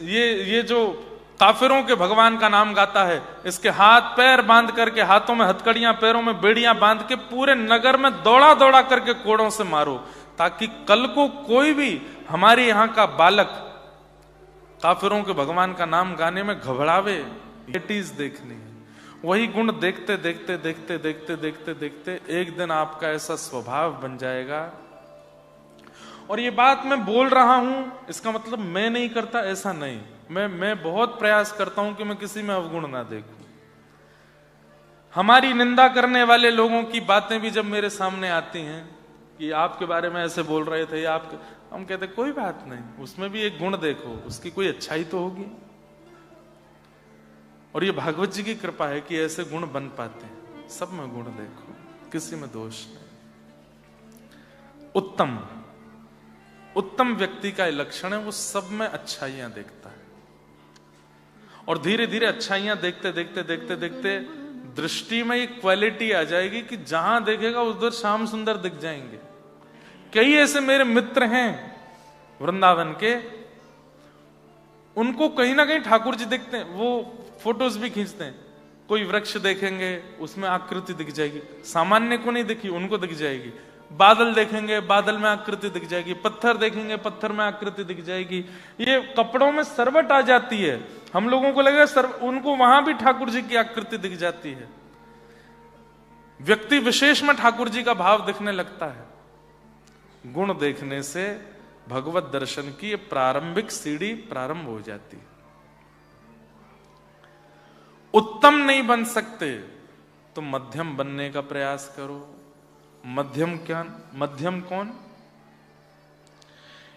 ये जो काफिरों के भगवान का नाम गाता है, इसके हाथ पैर बांध करके, हाथों में हथकड़ियां, पैरों में बेड़ियां बांध के पूरे नगर में दौड़ा दौड़ा करके कोड़ों से मारो, ताकि कल को कोई भी हमारे यहां का बालक काफिरों के भगवान का नाम गाने में घबरावे। ये चीज देखनी है। वही गुण देखते देखते देखते देखते देखते देखते एक दिन आपका ऐसा स्वभाव बन जाएगा। और ये बात मैं बोल रहा हूं, इसका मतलब मैं नहीं करता, ऐसा नहीं। मैं बहुत प्रयास करता हूं कि मैं किसी में अवगुण ना देखूं। हमारी निंदा करने वाले लोगों की बातें भी जब मेरे सामने आती हैं कि आपके बारे में ऐसे बोल रहे थे, हम कहते कोई बात नहीं, उसमें भी एक गुण देखो, उसकी कोई अच्छाई तो होगी। और ये भागवत जी की कृपा है कि ऐसे गुण बन पाते हैं। सब में गुण देखो, किसी में दोष नहीं। उत्तम व्यक्ति का लक्षण है, वो सब में अच्छाइयां देखता है। और धीरे धीरे अच्छाइयां देखते देखते देखते देखते दृष्टि में एक क्वालिटी आ जाएगी कि जहां देखेगा उधर श्याम सुंदर दिख जाएंगे। कई ऐसे मेरे मित्र हैं वृंदावन के, उनको कहीं ना कहीं ठाकुर जी दिखते हैं, वो फोटोज भी खींचते हैं। कोई वृक्ष देखेंगे, उसमें आकृति दिख जाएगी, सामान्य को नहीं दिखी, उनको दिख जाएगी। बादल देखेंगे, बादल में आकृति दिख जाएगी। पत्थर देखेंगे, पत्थर में आकृति दिख जाएगी। ये कपड़ों में सरवट आ जाती है, हम लोगों को लगेगा उनको वहां भी ठाकुर जी की आकृति दिख जाती है। व्यक्ति विशेष में ठाकुर जी का भाव दिखने लगता है। गुण देखने से भगवत दर्शन की प्रारंभिक सीढ़ी प्रारंभ हो जाती है। उत्तम नहीं बन सकते तो मध्यम बनने का प्रयास करो। मध्यम क्या? मध्यम कौन?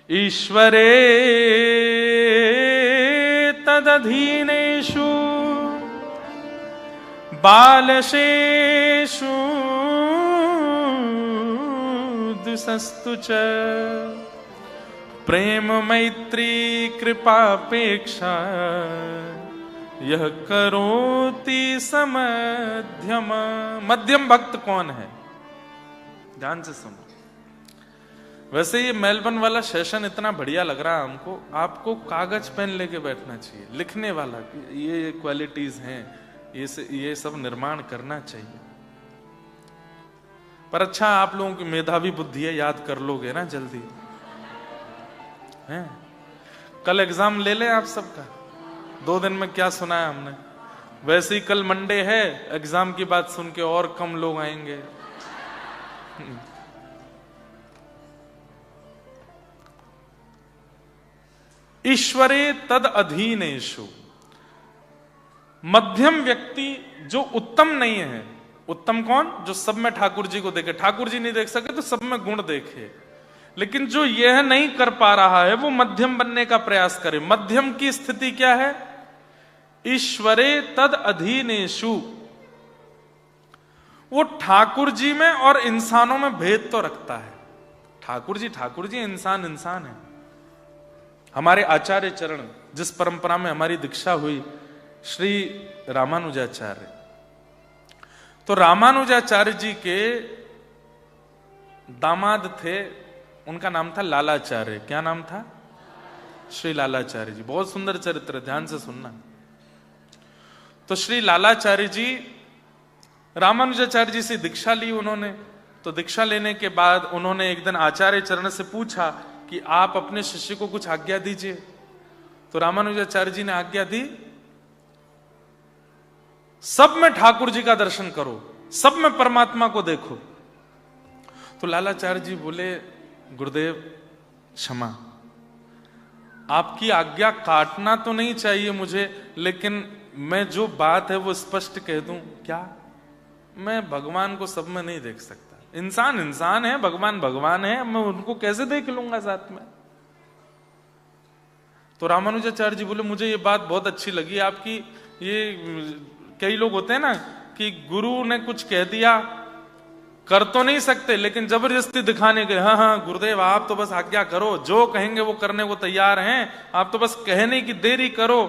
ईश्वरे तदधीनेषु बालशेषु द्विषस्तु च प्रेम मैत्री कृपापेक्षा यह करोति समध्यम। मध्यम भक्त कौन है? ध्यान से सुनो। वैसे ये मेलबर्न वाला सेशन इतना बढ़िया लग रहा है हमको। आपको कागज पेन लेके बैठना चाहिए, लिखने वाला, ये क्वालिटीज हैं, ये सब निर्माण करना चाहिए। पर अच्छा, आप लोगों की मेधावी बुद्धि है, याद कर लोगे ना जल्दी हैं? कल एग्जाम ले लें आप सबका। 2 दिन में क्या सुना है हमने। वैसे ही कल मंडे है, एग्जाम की बात सुन के और कम लोग आएंगे। ईश्वरे तद अधीनेषु। मध्यम व्यक्ति जो उत्तम नहीं है। उत्तम कौन? जो सब में ठाकुर जी को देखे। ठाकुर जी नहीं देख सके तो सब में गुण देखे। लेकिन जो यह नहीं कर पा रहा है वो मध्यम बनने का प्रयास करे। मध्यम की स्थिति क्या है? ईश्वरे तद अधीनेषु। वो ठाकुर जी में और इंसानों में भेद तो रखता है। ठाकुर जी, इंसान इंसान है। हमारे आचार्य चरण, जिस परंपरा में हमारी दीक्षा हुई, श्री रामानुजाचार्य, तो रामानुजाचार्य जी के दामाद थे, उनका नाम था लालाचार्य। क्या नाम था? श्री लालाचार्य जी। बहुत सुंदर चरित्र, ध्यान से सुनना। तो श्री लालाचार्य जी रामानुजाचार्य जी से दीक्षा ली उन्होंने। तो दीक्षा लेने के बाद उन्होंने एक दिन आचार्य चरण से पूछा कि आप अपने शिष्य को कुछ आज्ञा दीजिए। तो रामानुजाचार्य जी ने आज्ञा दी, सब में ठाकुर जी का दर्शन करो, सब में परमात्मा को देखो। तो लालाचार्य जी बोले, गुरुदेव क्षमा, आपकी आज्ञा काटना तो नहीं चाहिए मुझे, लेकिन मैं जो बात है वो स्पष्ट कह दूं। क्या? मैं भगवान को सब में नहीं देख सकता। इंसान इंसान है, भगवान भगवान है, मैं उनको कैसे देख लूंगा साथ में? तो रामानुजाचार्य जी बोले मुझे ये बात बहुत अच्छी लगी आपकी। ये कई लोग होते हैं ना कि गुरु ने कुछ कह दिया, कर तो नहीं सकते लेकिन जबरदस्ती दिखाने के, हाँ हाँ गुरुदेव आप तो बस आज्ञा करो, जो कहेंगे वो करने को तैयार हैं, आप तो बस कहने की देरी करो।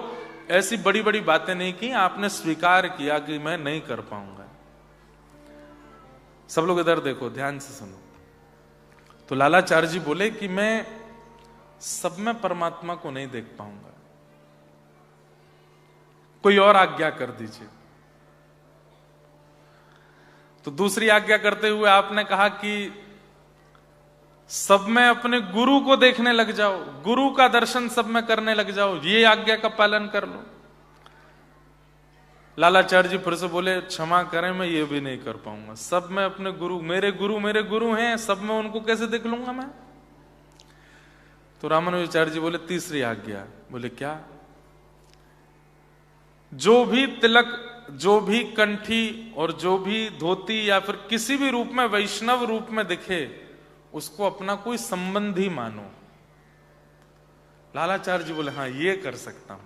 ऐसी बड़ी बड़ी बातें नहीं की, आपने स्वीकार किया कि मैं नहीं कर पाऊंगा। सब लोग इधर देखो, ध्यान से सुनो। तो लालाचार्य जी बोले कि मैं सब में परमात्मा को नहीं देख पाऊंगा, कोई और आज्ञा कर दीजिए। तो दूसरी आज्ञा करते हुए आपने कहा कि सब में अपने गुरु को देखने लग जाओ, गुरु का दर्शन सब में करने लग जाओ, ये आज्ञा का पालन कर लो। लालाचार्य जी फिर से बोले क्षमा करें मैं ये भी नहीं कर पाऊंगा, सब में अपने गुरु मेरे गुरु हैं, सब में उनको कैसे देख लूंगा मैं। तो रामानुजाचार्य जी बोले तीसरी आज्ञा। बोले क्या? जो भी तिलक, जो भी कंठी और जो भी धोती या फिर किसी भी रूप में वैष्णव रूप में दिखे उसको अपना कोई संबंधी मानो। लालाचार्य जी बोले हाँ ये कर सकता हूं।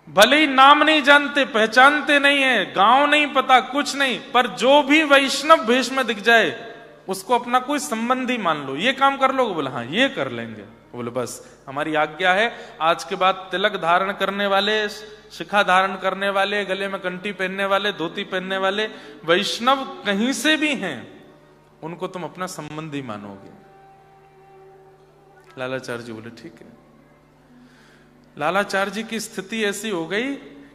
भले ही नाम नहीं जानते, पहचानते नहीं है, गांव नहीं पता, कुछ नहीं, पर जो भी वैष्णव भेष में दिख जाए उसको अपना कोई संबंधी मान लो, ये काम कर लो। बोले हाँ ये कर लेंगे। बोले बस हमारी आज्ञा है, आज के बाद तिलक धारण करने वाले, शिखा धारण करने वाले, गले में कंठी पहनने वाले, धोती पहनने वाले वैष्णव कहीं से भी हैं, उनको तुम अपना संबंधी मानोगे। लालाचार्य जी बोले ठीक है। लालाचार्य जी की स्थिति ऐसी हो गई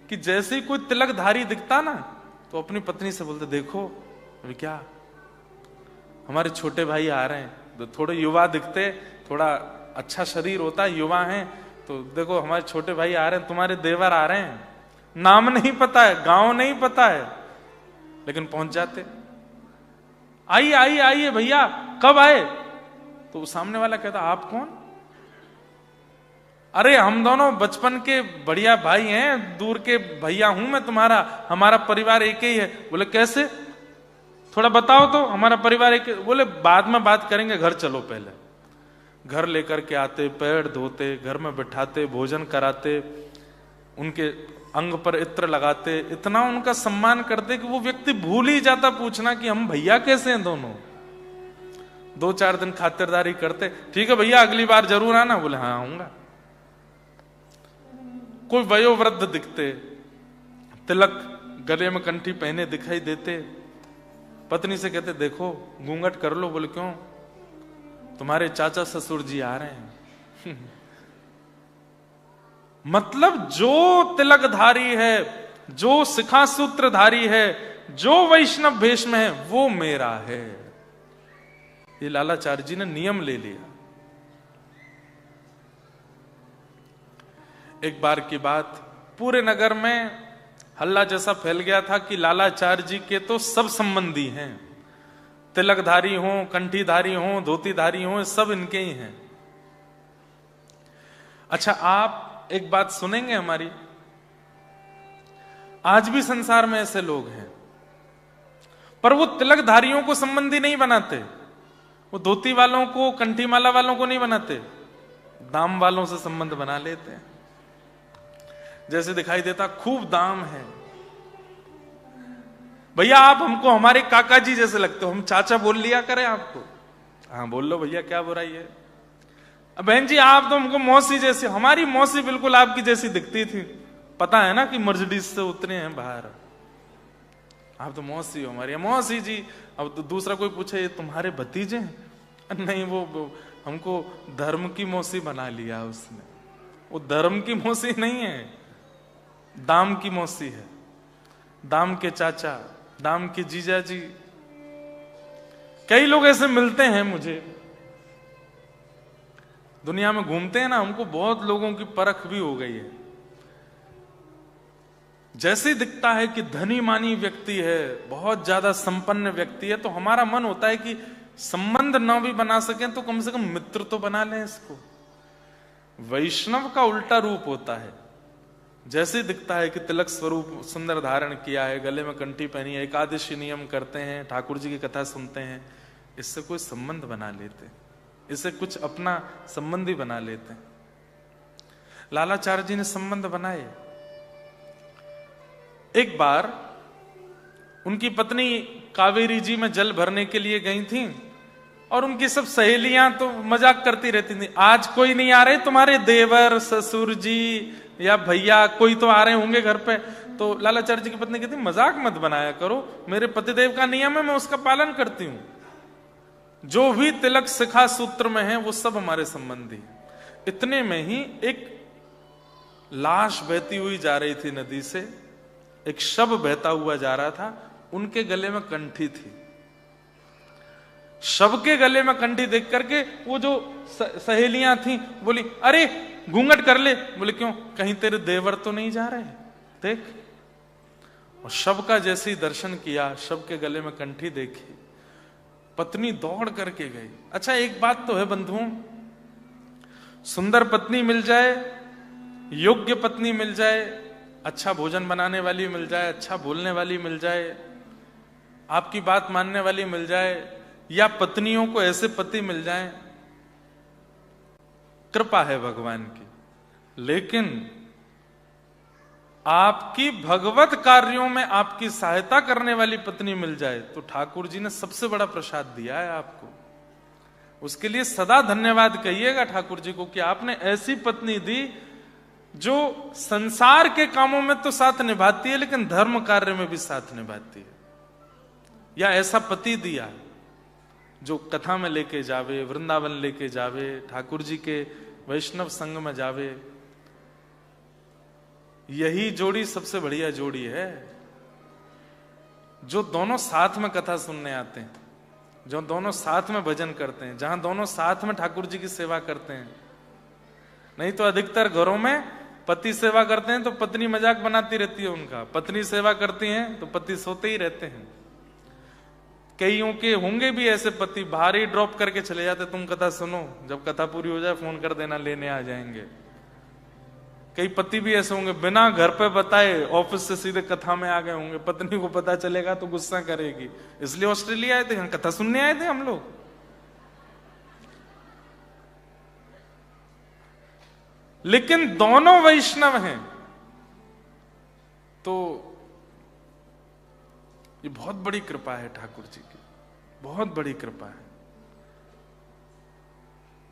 कि जैसे ही कोई तिलकधारी दिखता ना तो अपनी पत्नी से बोलते देखो अभी क्या हमारे छोटे भाई आ रहे हैं, तो थोड़े युवा दिखते, थोड़ा अच्छा शरीर होता है, युवा हैं, तो देखो हमारे छोटे भाई आ रहे हैं, तुम्हारे देवर आ रहे हैं। नाम नहीं पता है, गांव नहीं पता है, लेकिन पहुंच जाते। आइए आइए आइए भैया, कब आए? तो सामने वाला कहता आप कौन? अरे हम दोनों बचपन के बढ़िया भाई हैं, दूर के भैया हूं मैं तुम्हारा, हमारा परिवार एक ही है। बोले कैसे, थोड़ा बताओ तो, हमारा परिवार एक। बोले बाद में बात करेंगे, घर चलो पहले। घर लेकर के आते, पैर धोते, घर में बिठाते, भोजन कराते, उनके अंग पर इत्र लगाते, इतना उनका सम्मान करते कि वो व्यक्ति भूल ही जाता पूछना कि हम भैया कैसे हैं दोनों। 2-4 दिन खातिरदारी करते, ठीक है भैया अगली बार जरूर आना। बोले हाँ आऊंगा। कोई वयोवृद्ध दिखते, तिलक गले में कंठी पहने दिखाई देते, पत्नी से कहते देखो घूंघट कर लो। बोले क्यों? तुम्हारे चाचा ससुर जी आ रहे हैं। मतलब जो तिलकधारी है, जो शिखा सूत्रधारी है, जो वैष्णव भेष में है, वो मेरा है। ये लालाचार्य जी ने नियम ले लिया। एक बार की बात, पूरे नगर में हल्ला जैसा फैल गया था कि लालाचार्य जी के तो सब संबंधी हैं, तिलकधारी हों, कंठीधारी हों, धोतीधारी हों, सब इनके ही हैं। अच्छा आप एक बात सुनेंगे हमारी, आज भी संसार में ऐसे लोग हैं, पर वो तिलकधारियों को संबंधी नहीं बनाते, वो धोती वालों को, कंठी माला वालों को नहीं बनाते, दाम वालों से संबंध बना लेते हैं। जैसे दिखाई देता खूब दाम है, भैया आप हमको हमारे काका जी जैसे लगते हो, हम चाचा बोल लिया करें आपको। हाँ बोल लो भैया, क्या बुराई है। बहन जी आप तो हमको मौसी जैसी, हमारी मौसी बिल्कुल आपकी जैसी दिखती थी, पता है ना कि मर्सिडीज से उतरे हैं बाहर, आप तो मौसी हो हमारी। मौसी जी, अब तो दूसरा कोई पूछे ये तुम्हारे भतीजे हैं? नहीं वो हमको धर्म की मौसी बना लिया उसने। वो धर्म की मौसी नहीं है, दाम की मौसी है, दाम के चाचा, दाम के जीजा जी। कई लोग ऐसे मिलते हैं मुझे, दुनिया में घूमते हैं ना, हमको बहुत लोगों की परख भी हो गई है। जैसे दिखता है कि धनी मानी व्यक्ति है, बहुत ज्यादा संपन्न व्यक्ति है, तो हमारा मन होता है कि संबंध न भी बना सकें तो कम से कम मित्र तो बना लें इसको। वैष्णव का उल्टा रूप होता है, जैसे दिखता है कि तिलक स्वरूप सुंदर धारण किया है, गले में कंठी पहनी है, एकादशी नियम करते हैं, ठाकुर जी की कथा सुनते हैं, इससे कोई संबंध बना लेते, इससे कुछ अपना संबंधी बना लेते हैं। लालाचार्य जी ने संबंध बनाए। एक बार उनकी पत्नी कावेरी जी में जल भरने के लिए गई थी और उनकी सब सहेलियां तो मजाक करती रहती थी, आज कोई नहीं आ रहे तुम्हारे देवर ससुर जी या भैया, कोई तो आ रहे होंगे घर पे। तो लालाचार्य जी की पत्नी कहती, मजाक मत बनाया करो, मेरे पतिदेव का नियम है, मैं उसका पालन करती हूं। जो भी तिलक शिखा सूत्र में है वो सब हमारे संबंधी है। इतने में ही एक लाश बहती हुई जा रही थी नदी से, एक शव बहता हुआ जा रहा था, उनके गले में कंठी थी। शव के गले में कंठी देख करके वो जो सहेलियां थी बोली, अरे घूंघट कर ले। बोले क्यों? कहीं तेरे देवर तो नहीं जा रहे, देख। और शव का जैसे ही दर्शन किया, शव के गले में कंठी देखी, पत्नी दौड़ करके गई। अच्छा एक बात तो है बंधुओं, सुंदर पत्नी मिल जाए, योग्य पत्नी मिल जाए, अच्छा भोजन बनाने वाली मिल जाए, अच्छा बोलने वाली मिल जाए, आपकी बात मानने वाली मिल जाए, या पत्नियों को ऐसे पति मिल जाए, कृपा है भगवान की। लेकिन आपकी भगवत कार्यों में आपकी सहायता करने वाली पत्नी मिल जाए तो ठाकुर जी ने सबसे बड़ा प्रसाद दिया है आपको। उसके लिए सदा धन्यवाद कहिएगा ठाकुर जी को कि आपने ऐसी पत्नी दी जो संसार के कामों में तो साथ निभाती है लेकिन धर्म कार्य में भी साथ निभाती है। या ऐसा पति दिया जो कथा में लेके जावे, वृंदावन लेके जावे, ठाकुर जी के वैष्णव संग में जावे। यही जोड़ी सबसे बढ़िया जोड़ी है, जो दोनों साथ में कथा सुनने आते हैं, जो दोनों साथ में भजन करते हैं, जहां दोनों साथ में ठाकुर जी की सेवा करते हैं। नहीं तो अधिकतर घरों में पति सेवा करते हैं तो पत्नी मजाक बनाती रहती है उनका, पत्नी सेवा करती हैं तो पति सोते ही रहते हैं। कईयों के होंगे भी ऐसे पति, बाहर ही ड्रॉप करके चले जाते, तुम कथा सुनो, जब कथा पूरी हो जाए फोन कर देना, लेने आ जाएंगे। कई पति भी ऐसे होंगे बिना घर पे बताए ऑफिस से सीधे कथा में आ गए होंगे, पत्नी को पता चलेगा तो गुस्सा करेगी। इसलिए ऑस्ट्रेलिया आए थे, यहाँ कथा सुनने आए थे हम लोग। लेकिन दोनों वैष्णव हैं तो ये बहुत बड़ी कृपा है ठाकुर जी की, बहुत बड़ी कृपा है।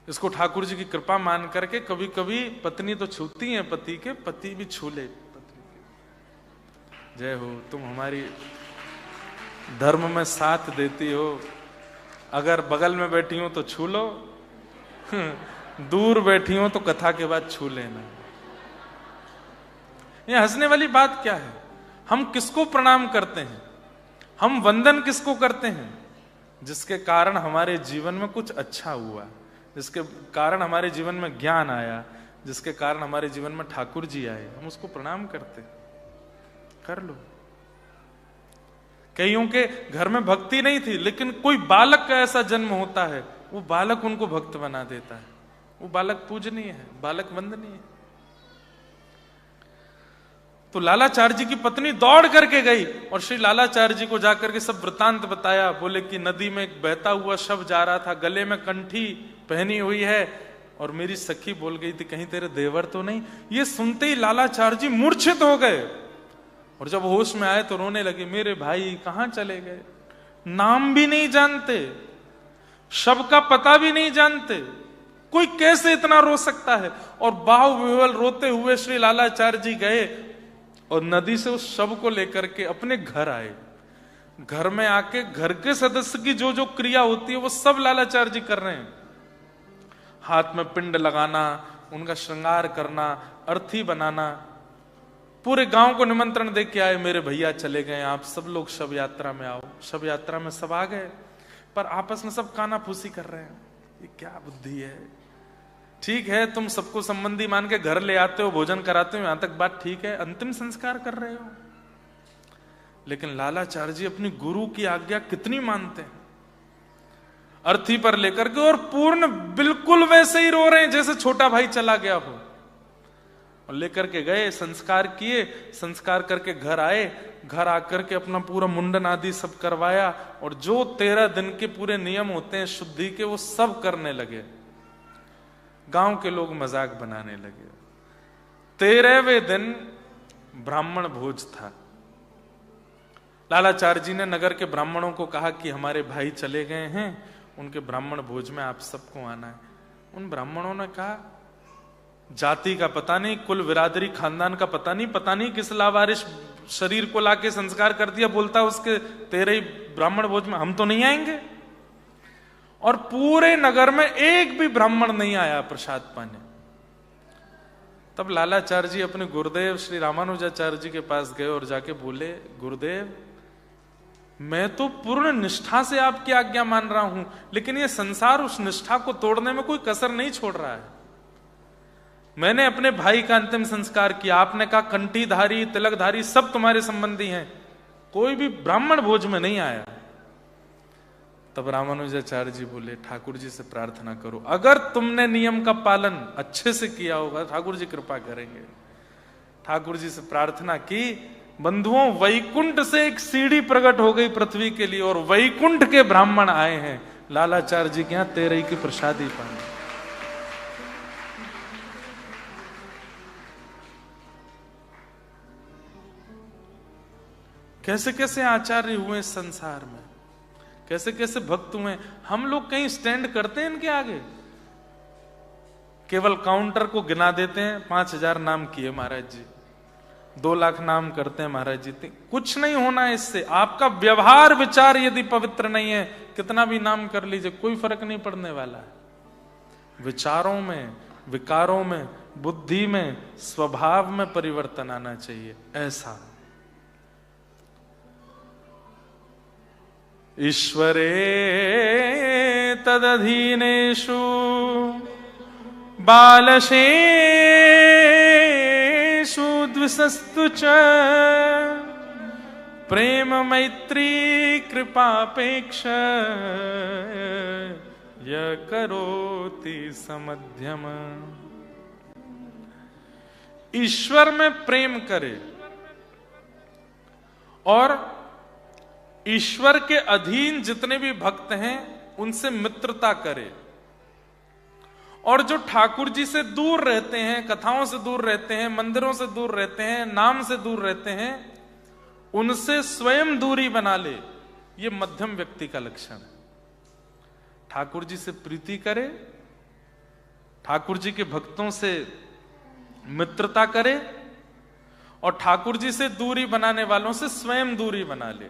इसको ठाकुर जी की कृपा मान करके कभी कभी पत्नी तो छूती है पति के, पति भी छू ले पत्नी के। जय हो, तुम हमारी धर्म में साथ देती हो। अगर बगल में बैठी हो तो छू लो, दूर बैठी हो तो कथा के बाद छू लेना। ये हंसने वाली बात क्या है? हम किसको प्रणाम करते हैं, हम वंदन किसको करते हैं? जिसके कारण हमारे जीवन में कुछ अच्छा हुआ, जिसके कारण हमारे जीवन में ज्ञान आया, जिसके कारण हमारे जीवन में ठाकुर जी आए, हम उसको प्रणाम करते। कर लो। कईयों के घर में भक्ति नहीं थी लेकिन कोई बालक का ऐसा जन्म होता है, वो बालक उनको भक्त बना देता है। वो बालक पूजनीय है, बालक वंदनीय है। तो लालाचार्य जी की पत्नी दौड़ करके गई और श्री लालाचार्य जी को जाकर के सब वृतांत बताया। बोले कि नदी में एक बहता हुआ शव जा रहा था, गले में कंठी पहनी हुई है और मेरी सखी बोल गई थी कहीं तेरे देवर तो नहीं। ये सुनते ही लालाचार्य जी मूर्छित हो गए और जब होश में आए तो रोने लगे। मेरे भाई कहां चले गए? नाम भी नहीं जानते, शव का पता भी नहीं जानते, कोई कैसे इतना रो सकता है? और बाहुविह्वल रोते हुए श्री लालाचार्य जी गए और नदी से उस शव को लेकर के अपने घर आए। घर में आके घर के सदस्य की जो जो क्रिया होती है वो सब लालाचार्य जी कर रहे हैं। हाथ में पिंड लगाना, उनका श्रृंगार करना, अर्थी बनाना। पूरे गांव को निमंत्रण दे के आए, मेरे भैया चले गए, आप सब लोग शव यात्रा में आओ। शव यात्रा में सब आ गए पर आपस में सब काना फूसी कर रहे हैं। ये क्या बुद्धि है? ठीक है तुम सबको संबंधी मान के घर ले आते हो, भोजन कराते हो, यहां तक बात ठीक है, अंतिम संस्कार कर रहे हो। लेकिन लालाचार्य जी अपनी गुरु की आज्ञा कितनी मानते हैं। अर्थी पर लेकर के और पूर्ण बिल्कुल वैसे ही रो रहे हैं जैसे छोटा भाई चला गया हो। और लेकर के गए, संस्कार किए, संस्कार करके घर आए। घर आकर के अपना पूरा मुंडन आदि सब करवाया और जो 13 दिन के पूरे नियम होते हैं शुद्धि के वो सब करने लगे। गांव के लोग मजाक बनाने लगे, 13वें दिन ब्राह्मण भोज था। लालाचार्य जी ने नगर के ब्राह्मणों को कहा कि हमारे भाई चले गए हैं, उनके ब्राह्मण भोज में आप सबको आना है। उन ब्राह्मणों ने कहा, जाति का पता नहीं, कुल बिरादरी खानदान का पता नहीं किस लावारिश शरीर को लाके संस्कार कर दिया, बोलता उसके 13 ब्राह्मण भोज में हम तो नहीं आएंगे। और पूरे नगर में एक भी ब्राह्मण नहीं आया प्रसाद पाने। तब लालाचार्य जी अपने गुरुदेव श्री रामानुजाचार्य जी के पास गए और जाके बोले, गुरुदेव मैं तो पूर्ण निष्ठा से आपकी आज्ञा मान रहा हूं, लेकिन ये संसार उस निष्ठा को तोड़ने में कोई कसर नहीं छोड़ रहा है। मैंने अपने भाई का अंतिम संस्कार किया, आपने कहा कंठीधारी तिलकधारी सब तुम्हारे संबंधी हैं, कोई भी ब्राह्मण भोज में नहीं आया। तब रामानुजाचार्य जी बोले, ठाकुर जी से प्रार्थना करो, अगर तुमने नियम का पालन अच्छे से किया होगा ठाकुर जी कृपा करेंगे। ठाकुर जी से प्रार्थना की, बंधुओं वैकुंठ से एक सीढ़ी प्रकट हो गई पृथ्वी के लिए और वैकुंठ के ब्राह्मण आए हैं लालाचार्य जी के यहां 13 की प्रसादी पाने। कैसे कैसे आचार्य हुए इस संसार में, कैसे कैसे भक्त हुए। हम लोग कहीं स्टैंड करते हैं इनके आगे? केवल काउंटर को गिना देते हैं, 5000 नाम किए महाराज जी, 2 लाख नाम करते हैं महाराज जी। कुछ नहीं होना है इससे। आपका व्यवहार विचार यदि पवित्र नहीं है, कितना भी नाम कर लीजिए कोई फर्क नहीं पड़ने वाला है। विचारों में, विकारों में, बुद्धि में, स्वभाव में परिवर्तन आना चाहिए। ऐसा ईश्वरे तदधीनेषु बालशेषु द्विषस्तु च प्रेम मैत्री कृपापेक्ष य करोति समध्यम। ईश्वर में प्रेम करे और ईश्वर के अधीन जितने भी भक्त हैं उनसे मित्रता करे, और जो ठाकुर जी से दूर रहते हैं, कथाओं से दूर रहते हैं, मंदिरों से दूर रहते हैं, नाम से दूर रहते हैं, उनसे स्वयं दूरी बना ले। ये मध्यम व्यक्ति का लक्षण है। ठाकुर जी से प्रीति करे, ठाकुर जी के भक्तों से मित्रता करे और ठाकुर जी से दूरी बनाने वालों से स्वयं दूरी बना ले।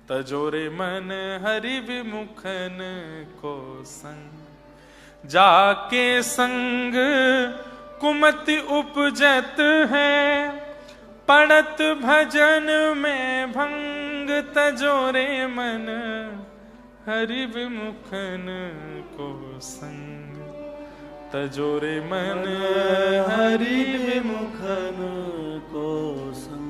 तजोरे मन हरि विमुखन को संग जाके संग कुमति उपजत है, पड़त भजन में भंग तजोरे मन हरि विमुखन को संग। तजोरे मन हरि विमुखन को संग।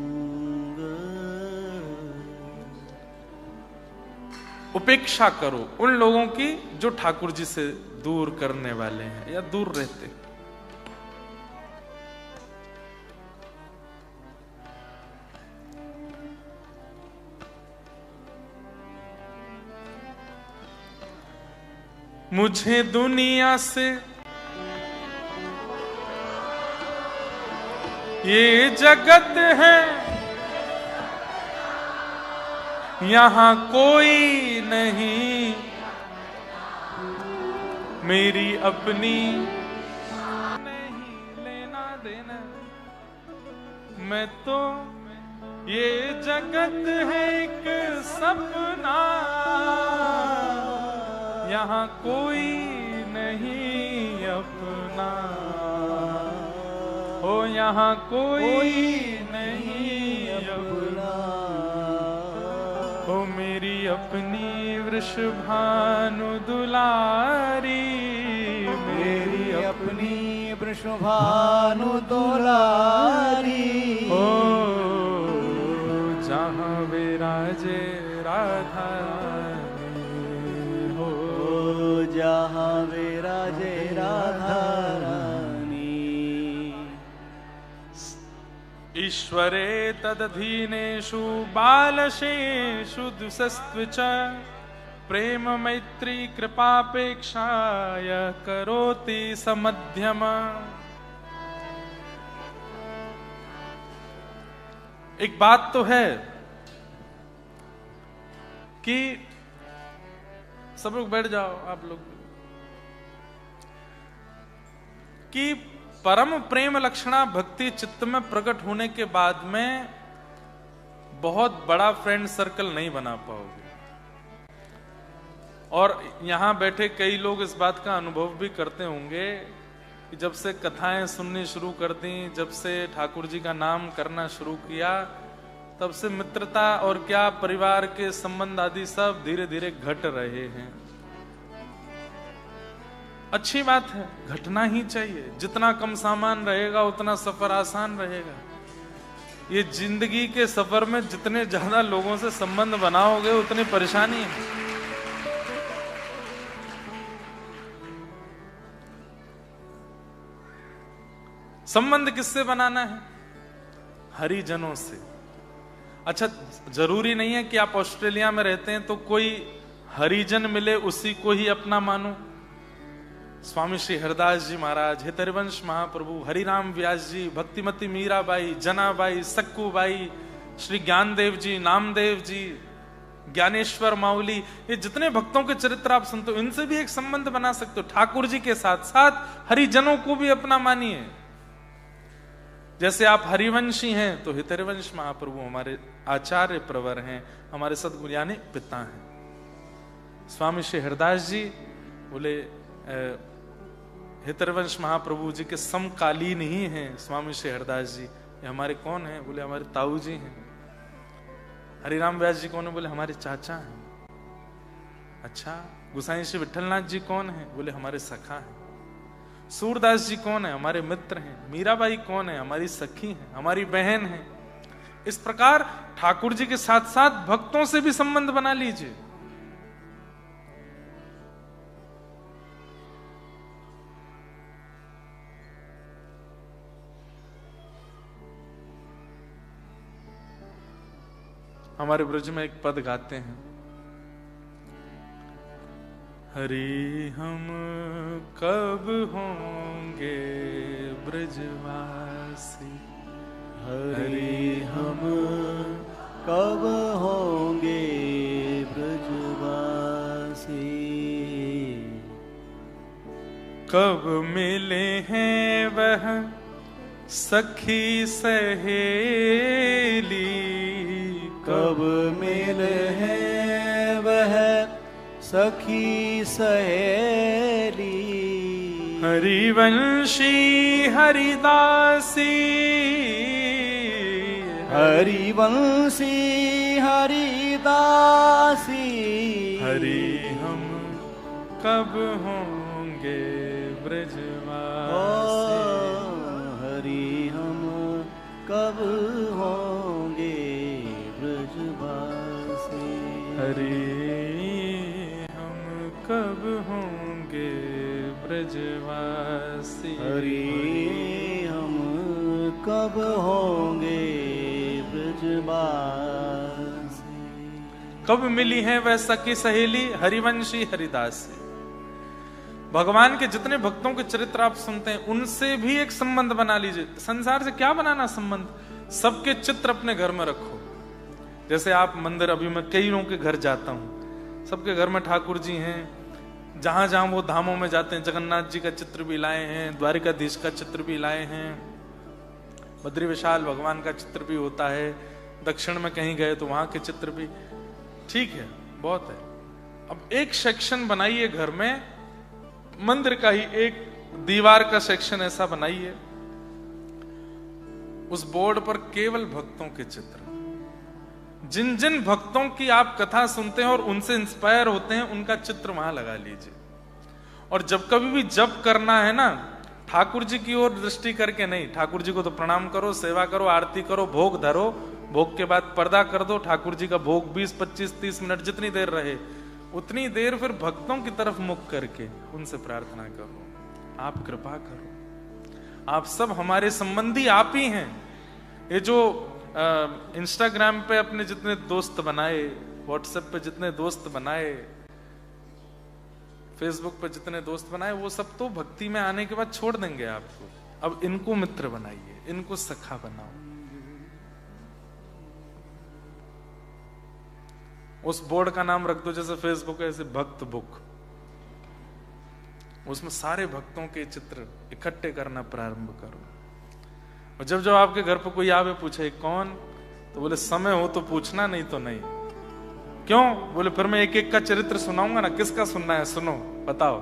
उपेक्षा करो उन लोगों की जो ठाकुर जी से दूर करने वाले हैं या दूर रहते। मुझे दुनिया से ये जगत है, यहां कोई नहीं मेरी अपनी, नहीं लेना देना। मैं तो ये जगत है एक सपना, यहां कोई नहीं अपना, हो यहां कोई नहीं अपना। ओ मेरी अपनी वृषभानु दुलारी, मेरी अपनी वृषभानु दुलारी। ओ जहाँ विराजे राधा रानी, हो जहाँ विराजे राधा रानी। ईश्वरे तदधीनेषु बालशेषु द्विषस्त्विच प्रेम मैत्री कृपापेक्षाय करोति समध्यम। एक बात तो है कि सब लोग बैठ जाओ, आप लोग, कि परम प्रेम लक्षणा भक्ति चित्त में प्रकट होने के बाद में बहुत बड़ा फ्रेंड सर्कल नहीं बना पाओगे। और यहां बैठे कई लोग इस बात का अनुभव भी करते होंगे कि जब से कथाएं सुननी शुरू कर दी, जब से ठाकुर जी का नाम करना शुरू किया, तब से मित्रता और क्या परिवार के संबंध आदि सब धीरे धीरे घट रहे हैं। अच्छी बात है, घटना ही चाहिए। जितना कम सामान रहेगा उतना सफर आसान रहेगा। ये जिंदगी के सफर में जितने ज्यादा लोगों से संबंध बनाओगे उतनी परेशानी है। संबंध किससे बनाना है? हरिजनों से। अच्छा, जरूरी नहीं है कि आप ऑस्ट्रेलिया में रहते हैं तो कोई हरिजन मिले उसी को ही अपना मानो। स्वामी श्री हरिदास जी महाराज, हितरिवंश महाप्रभु, हरिराम व्यास जी, भक्तिमती मीराबाई, जनाबाई, सक्कूबाई, श्री ज्ञानदेव जी, नामदेव जी, ज्ञानेश्वर माउली, ये जितने भक्तों के चरित्र आप सुनते हो, इनसे भी एक संबंध बना सकते हो। ठाकुर जी के साथ साथ हरिजनों को भी अपना मानिए। जैसे आप हरिवंशी हैं तो हितरिवंश महाप्रभु हमारे आचार्य प्रवर हैं, हमारे सदगुरु यानी पिता हैं। स्वामी श्री हरिदास जी बोले हितरिवंश महाप्रभु जी के समकालीन ही हैं स्वामी श्री हरिदास जी। ये हमारे कौन हैं? बोले हमारे ताऊ जी हैं। हरिराम व्यास जी कौन है? बोले हमारे चाचा हैं। अच्छा, गुसाई श्री विठलनाथ जी कौन है? बोले हमारे सखा हैं। सूरदास जी कौन है? हमारे मित्र हैं। मीराबाई कौन है? हमारी सखी हैं, हमारी बहन है। इस प्रकार ठाकुर जी के साथ साथ भक्तों से भी संबंध बना लीजिए। हमारे ब्रज में एक पद गाते हैं, हरि हम कब होंगे ब्रजवासी, हरि हम कब होंगे ब्रजवासी, कब मिले हैं वह सखी सहेली, कब मिले हैं वह सखी सहेली, हरिवंशी हरिदासी, हरिवंशी हरिदासी, हरि हम कब होंगे ब्रजवासी, हरि हम कब होंगे ब्रजवासी, हरि हम कब होंगे ब्रजवासी, हरि हम कब होंगे ब्रजवासी। कब मिली है वह सखी सहेली हरिवंशी हरिदासी। भगवान के जितने भक्तों के चरित्र आप सुनते हैं उनसे भी एक संबंध बना लीजिए। संसार से क्या बनाना संबंध? सबके चित्र अपने घर में रखो। जैसे आप मंदिर, अभी मैं कई लोगों के घर जाता हूं, सबके घर में ठाकुर जी हैं। जहां जहां वो धामों में जाते हैं, जगन्नाथ जी का चित्र भी लाए हैं, द्वारिकाधीश का चित्र भी लाए हैं, बद्री विशाल भगवान का चित्र भी होता है। दक्षिण में कहीं गए तो वहां के चित्र भी, ठीक है, बहुत है। अब एक सेक्शन बनाइए घर में, मंदिर का ही एक दीवार का सेक्शन ऐसा बनाइए, उस बोर्ड पर केवल भक्तों के चित्र। जिन जिन भक्तों की आप कथा सुनते हैं और उनसे इंस्पायर होते हैं, उनका चित्र वहां लगा लीजिए। और जब कभी भी जप करना है ना, ठाकुर जी की ओर दृष्टि करके नहीं, ठाकुर जी को तो प्रणाम करो, सेवा करो, आरती करो, भोग धरो, भोग के बाद पर्दा कर दो, ठाकुर जी का भोग 20, 25, 30 मिनट जितनी देर रहे उतनी देर फिर भक्तों की तरफ मुख करके उनसे प्रार्थना करो, आप कृपा करो। आप सब हमारे संबंधी आप ही हैं। ये जो इंस्टाग्राम पे अपने जितने दोस्त बनाए, व्हाट्सएप पे जितने दोस्त बनाए, फेसबुक पे जितने दोस्त बनाए, वो सब तो भक्ति में आने के बाद छोड़ देंगे आपको। अब इनको मित्र बनाइए, इनको सखा बनाओ। उस बोर्ड का नाम रख दो जैसे फेसबुक है, ऐसे भक्त बुक। उसमें सारे भक्तों के चित्र इकट्ठे करना प्रारंभ करो। और जब जब आपके घर पर कोई आवे पूछे कौन, तो बोले समय हो तो पूछना, नहीं तो नहीं। क्यों? बोले फिर मैं एक एक का चरित्र सुनाऊंगा ना। किसका सुनना है? सुनो, बताओ।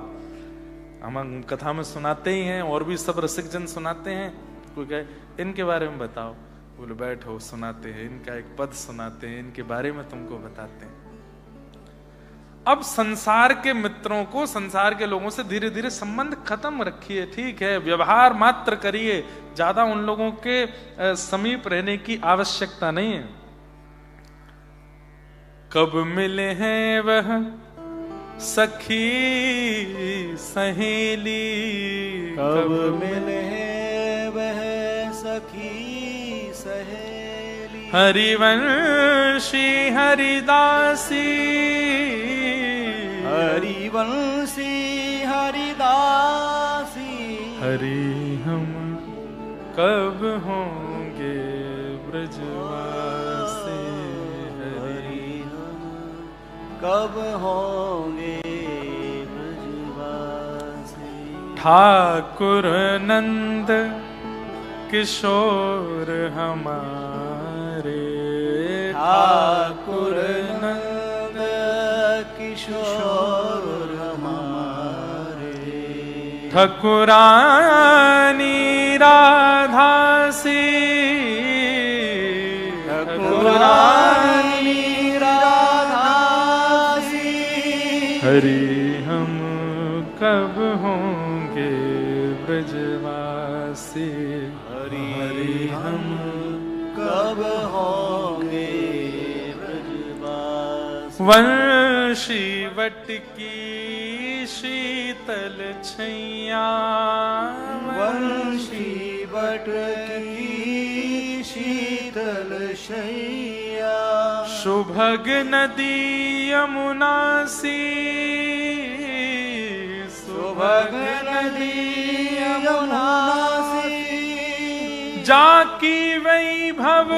हम कथा में सुनाते ही हैं, और भी सब रसिक जन सुनाते हैं। कोई कहे इनके बारे में बताओ, बोले बैठो सुनाते हैं। इनका एक पद सुनाते हैं, इनके बारे में तुमको बताते हैं। अब संसार के मित्रों को, संसार के लोगों से धीरे धीरे संबंध खत्म रखिए, ठीक है, व्यवहार मात्र करिए, ज्यादा उन लोगों के समीप रहने की आवश्यकता नहीं है। कब मिले हैं वह सखी सहेली, कब मिले हैं वह सखी सहेली, हरिवंशी हरिदासी, हरिवंशी हरिदासी, हरि हम कब होंगे ब्रजवासी, हरि हम कब होंगे ब्रजवासी। ठाकुर नंद किशोर हमारे, ठाकुर नंद किशोर हमारे, ठकुरानी राधासी, ठकुरानी राधासी, हरि हम कब होंगे ब्रजवासी, हरि हम कब होंगे ब्रजवासी। वंशी वट की शीतल छैया, वंशी वट की शीतल शैया, शुभग नदी यमुना सी, सुभग नदी यमुना सी, जाकी वैभव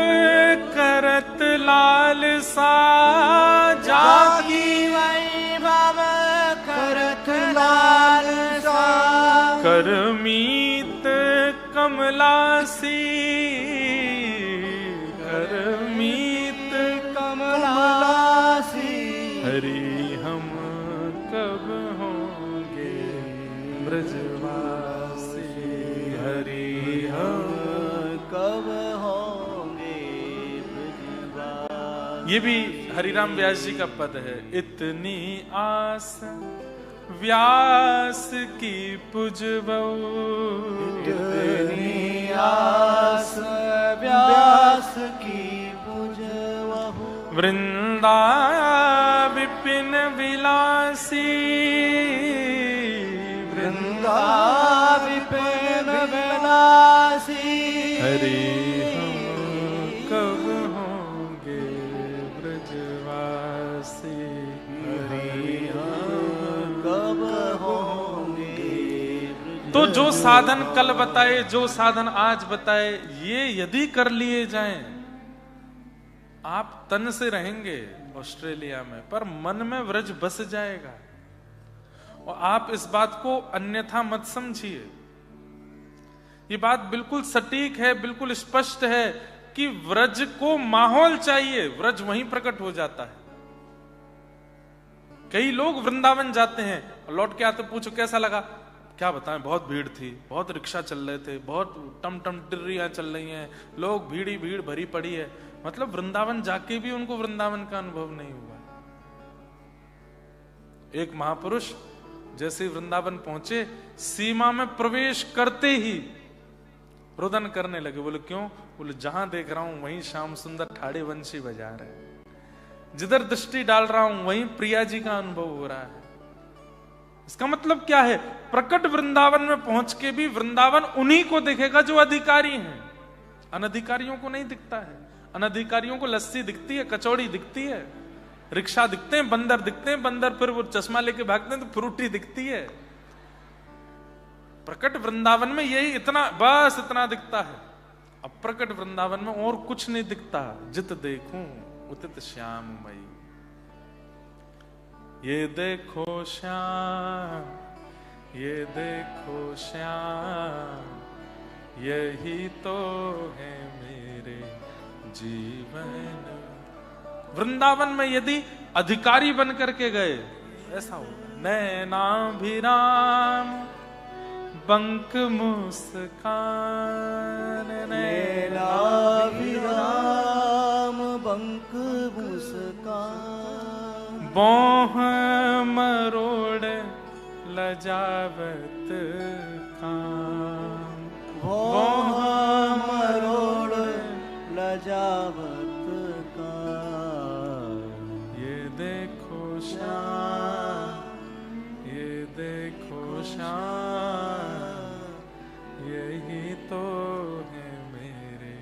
करत लाल सा, जाकी वैभव करत लाल सा, करमीत कमलासी, करमीत कमलासी, हरि हम कब होंगे ब्रजवासी, हरि हम कब होंगे ब्रजवासी। ये भी हरिराम व्यास जी का पद है। इतनी आस व्यास की पुजबऊ, इतनी आस व्यास की पुजबहु, वृंदा विपिन विलासी, वृंदा विपिन विलासी, हरि हम कब होंगे ब्रजवासी, हरि हम कब होंगे ब्रजवासी। तो जो साधन कल बताए, जो साधन आज बताए, ये यदि कर लिए जाएं, आप तन से रहेंगे ऑस्ट्रेलिया में, पर मन में व्रज बस जाएगा। और आप इस बात को अन्यथा मत समझिए। ये बात बिल्कुल सटीक है, बिल्कुल स्पष्ट है कि व्रज को माहौल चाहिए, व्रज वहीं प्रकट हो जाता है। कई लोग वृंदावन जाते हैं और लौट के आते, पूछो कैसा लगा, क्या बताएं, बहुत भीड़ थी, बहुत रिक्शा चल रहे थे, बहुत टम टम टिर्रियां चल रही हैं, लोग भीड़ भीड़ भरी पड़ी है। मतलब वृंदावन जाके भी उनको वृंदावन का अनुभव नहीं हुआ। एक महापुरुष जैसे ही वृंदावन पहुंचे, सीमा में प्रवेश करते ही रुदन करने लगे। बोले क्यों? बोले जहां देख रहा हूं वहीं श्याम सुंदर ठाड़े वंशी बजा रहे, जिधर दृष्टि डाल रहा हूं वहीं प्रिया जी का अनुभव हो रहा है। इसका मतलब क्या है? प्रकट वृंदावन में पहुंच के भी वृंदावन उन्हीं को दिखेगा जो अधिकारी हैं, अनधिकारियों को नहीं दिखता है। अनधिकारियों को लस्सी दिखती है, कचौड़ी दिखती है, रिक्शा दिखते हैं, बंदर दिखते हैं, बंदर फिर वो चश्मा लेके भागते हैं तो फ्रूटी दिखती है। प्रकट वृंदावन में यही इतना, बस इतना दिखता है। अब प्रकट वृंदावन में और कुछ नहीं दिखता। जित देखूं उतित श्याममयी, ये देखो श्याम, ये देखो श्याम, यही तो है मेरे जीवन। वृंदावन में यदि अधिकारी बन करके गए ऐसा हो, नैनाभिराम बंक मुस्कान, नैनाभिराम बंक मुस्कान, बोह मरोड़ लजावत काम, बोह मरोड़ लजावत काम। ये देखो श्याम, ये देखो श्याम, यही तो है मेरे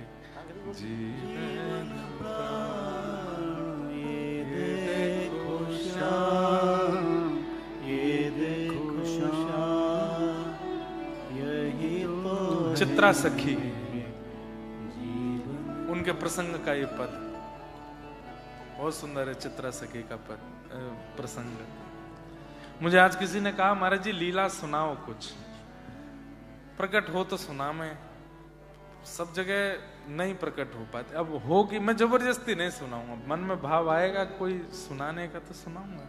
जीवन प्राण। ये देखो श्याम, ये देखो श्याम, यही तो चित्रा सखी, उनके प्रसंग का ये पद बहुत सुंदर है। चित्रा सखी का पद प्रसंग। मुझे आज किसी ने कहा महाराज जी लीला सुनाओ, कुछ प्रकट हो तो सुना। मैं सब जगह नहीं प्रकट हो पाते, अब होगी, मैं जबरदस्ती नहीं सुनाऊंगा। मन में भाव आएगा कोई सुनाने का तो सुनाऊंगा।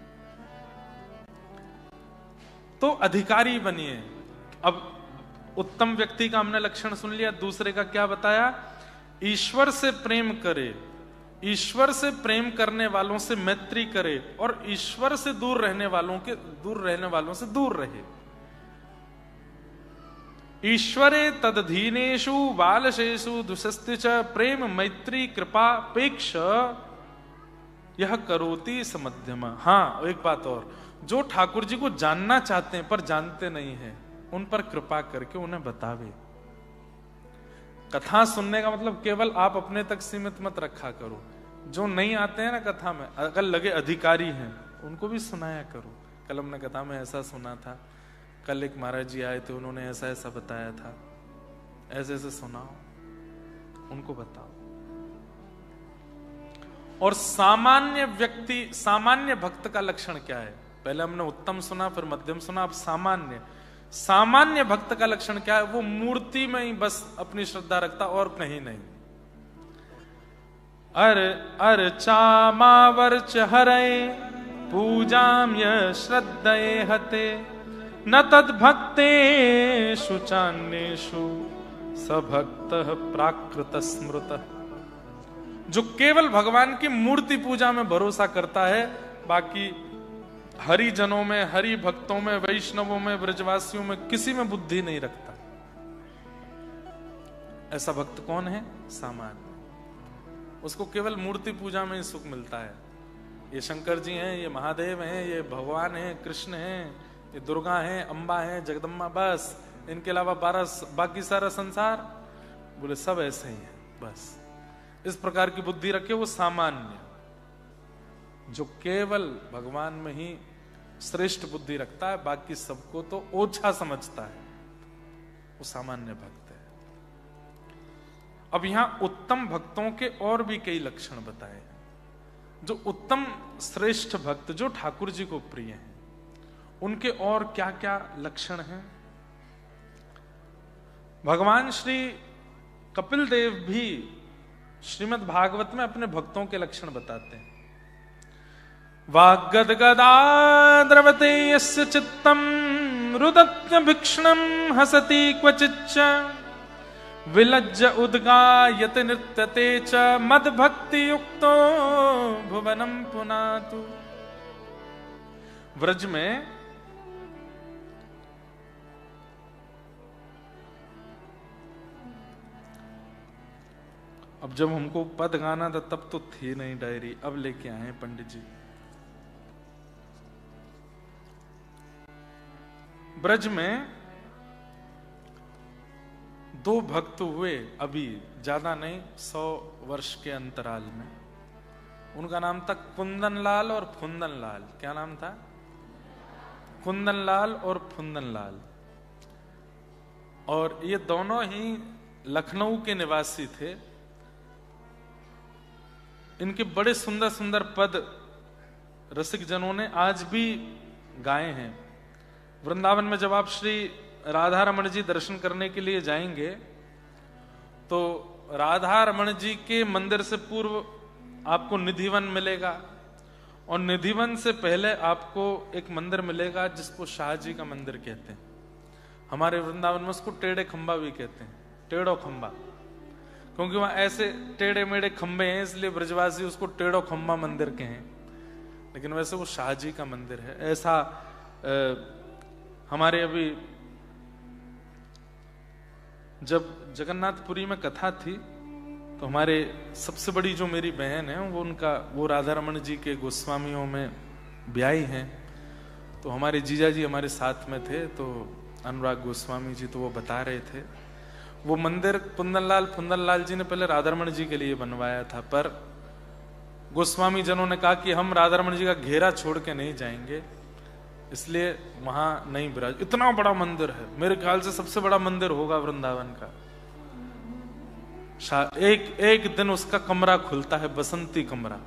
तो अधिकारी बनिए। अब उत्तम व्यक्ति का हमने लक्षण सुन लिया, दूसरे का क्या बताया? ईश्वर से प्रेम करे, ईश्वर से प्रेम करने वालों से मैत्री करे, और ईश्वर से दूर रहने वालों से दूर रहे। ईश्वरे तदधीनेषु बालशेषु दुषस्ति च प्रेम मैत्री कृपापेक्ष यह करोति समध्यम। हाँ, एक बात और, जो ठाकुर जी को जानना चाहते हैं पर जानते नहीं है, उन पर कृपा करके उन्हें बतावे। कथा सुनने का मतलब केवल आप अपने तक सीमित मत रखा करो। जो नहीं आते हैं ना कथा में, अगर लगे अधिकारी हैं, उनको भी सुनाया करो। कल हमने कथा में ऐसा सुना था, कल एक महाराज जी आए थे, उन्होंने ऐसा ऐसा बताया था, ऐसे ऐसे सुनाओ, उनको बताओ। और सामान्य व्यक्ति, सामान्य भक्त का लक्षण क्या है? पहले हमने उत्तम सुना, फिर मध्यम सुना, अब सामान्य। सामान्य भक्त का लक्षण क्या है? वो मूर्ति में ही बस अपनी श्रद्धा रखता, और कहीं नहीं। अर्चामावर्च हरे पूजाम य श्रद्धये हते न तद्भक्तेषु चान्येषु सभक्तः प्राकृत स्मृतः। जो केवल भगवान की मूर्ति पूजा में भरोसा करता है, बाकी हरिजनों में, हरि भक्तों में, वैष्णवों में, ब्रजवासियों में किसी में बुद्धि नहीं रखता। ऐसा भक्त कौन है? सामान्य। उसको केवल मूर्ति पूजा में ही सुख मिलता है। ये शंकर जी हैं, ये महादेव हैं, ये भगवान हैं, कृष्ण हैं, ये दुर्गा हैं, अम्बा हैं, जगदम्बा, बस। इनके अलावा बाकी सारा संसार, बोले सब ऐसे ही है, बस। इस प्रकार की बुद्धि रखे वो सामान्य। जो केवल भगवान में ही श्रेष्ठ बुद्धि रखता है, बाकी सबको तो ओछा समझता है, वो सामान्य भक्त है। अब यहां उत्तम भक्तों के और भी कई लक्षण बताए। जो उत्तम श्रेष्ठ भक्त, जो ठाकुर जी को प्रिय हैं, उनके और क्या क्या लक्षण हैं? भगवान श्री कपिल देव भी श्रीमद् भागवत में अपने भक्तों के लक्षण बताते हैं। वाग्गदगदा द्रवते यस्य चित्तम रुदत्य भिक्षणम हसति क्वचिच्च विलज्ज उद्गायते नृत्यते च मद्भक्ति युक्तो भुवनम पुनातु। व्रज में अब जब हमको पद गाना था तब तो थी नहीं डायरी, अब लेके आए पंडित जी। ब्रज में दो भक्त हुए, अभी ज्यादा नहीं, 100 वर्ष के अंतराल में। उनका नाम था कुंदन लाल और फुंदन लाल। क्या नाम था? कुंदन लाल और फुंदन लाल। और ये दोनों ही लखनऊ के निवासी थे। इनके बड़े सुंदर सुंदर पद रसिक जनों ने आज भी गाए हैं। वृंदावन में जब आप श्री राधा रमण जी दर्शन करने के लिए जाएंगे तो राधा रमण जी के मंदिर से पूर्व आपको निधिवन मिलेगा, और निधिवन से पहले आपको एक मंदिर मिलेगा जिसको शाहजी का मंदिर कहते हैं। हमारे वृंदावन में उसको टेढ़े खंबा भी कहते हैं, टेढ़ो खंबा, क्योंकि वहां ऐसे टेढ़े मेढ़े खंबे हैं, इसलिए ब्रजवासी उसको टेढ़ो खंबा मंदिर कहें, लेकिन वैसे वो शाहजी का मंदिर है। ऐसा हमारे अभी जब जगन्नाथपुरी में कथा थी तो हमारे सबसे बड़ी जो मेरी बहन है वो राधा रमण जी के गोस्वामियों में ब्याही हैं, तो हमारे जीजा जी हमारे साथ में थे, तो अनुराग गोस्वामी जी, तो वो बता रहे थे वो मंदिर कुंदनलाल जी ने पहले राधा रमण जी के लिए बनवाया था, पर गोस्वामी जनों ने कहा कि हम राधा रमण जी का घेरा छोड़ के नहीं जाएंगे, इसलिए वहां नहीं विराज। इतना बड़ा मंदिर है, मेरे ख्याल से सबसे बड़ा मंदिर होगा वृंदावन का। एक दिन उसका कमरा खुलता है, बसंती कमरा,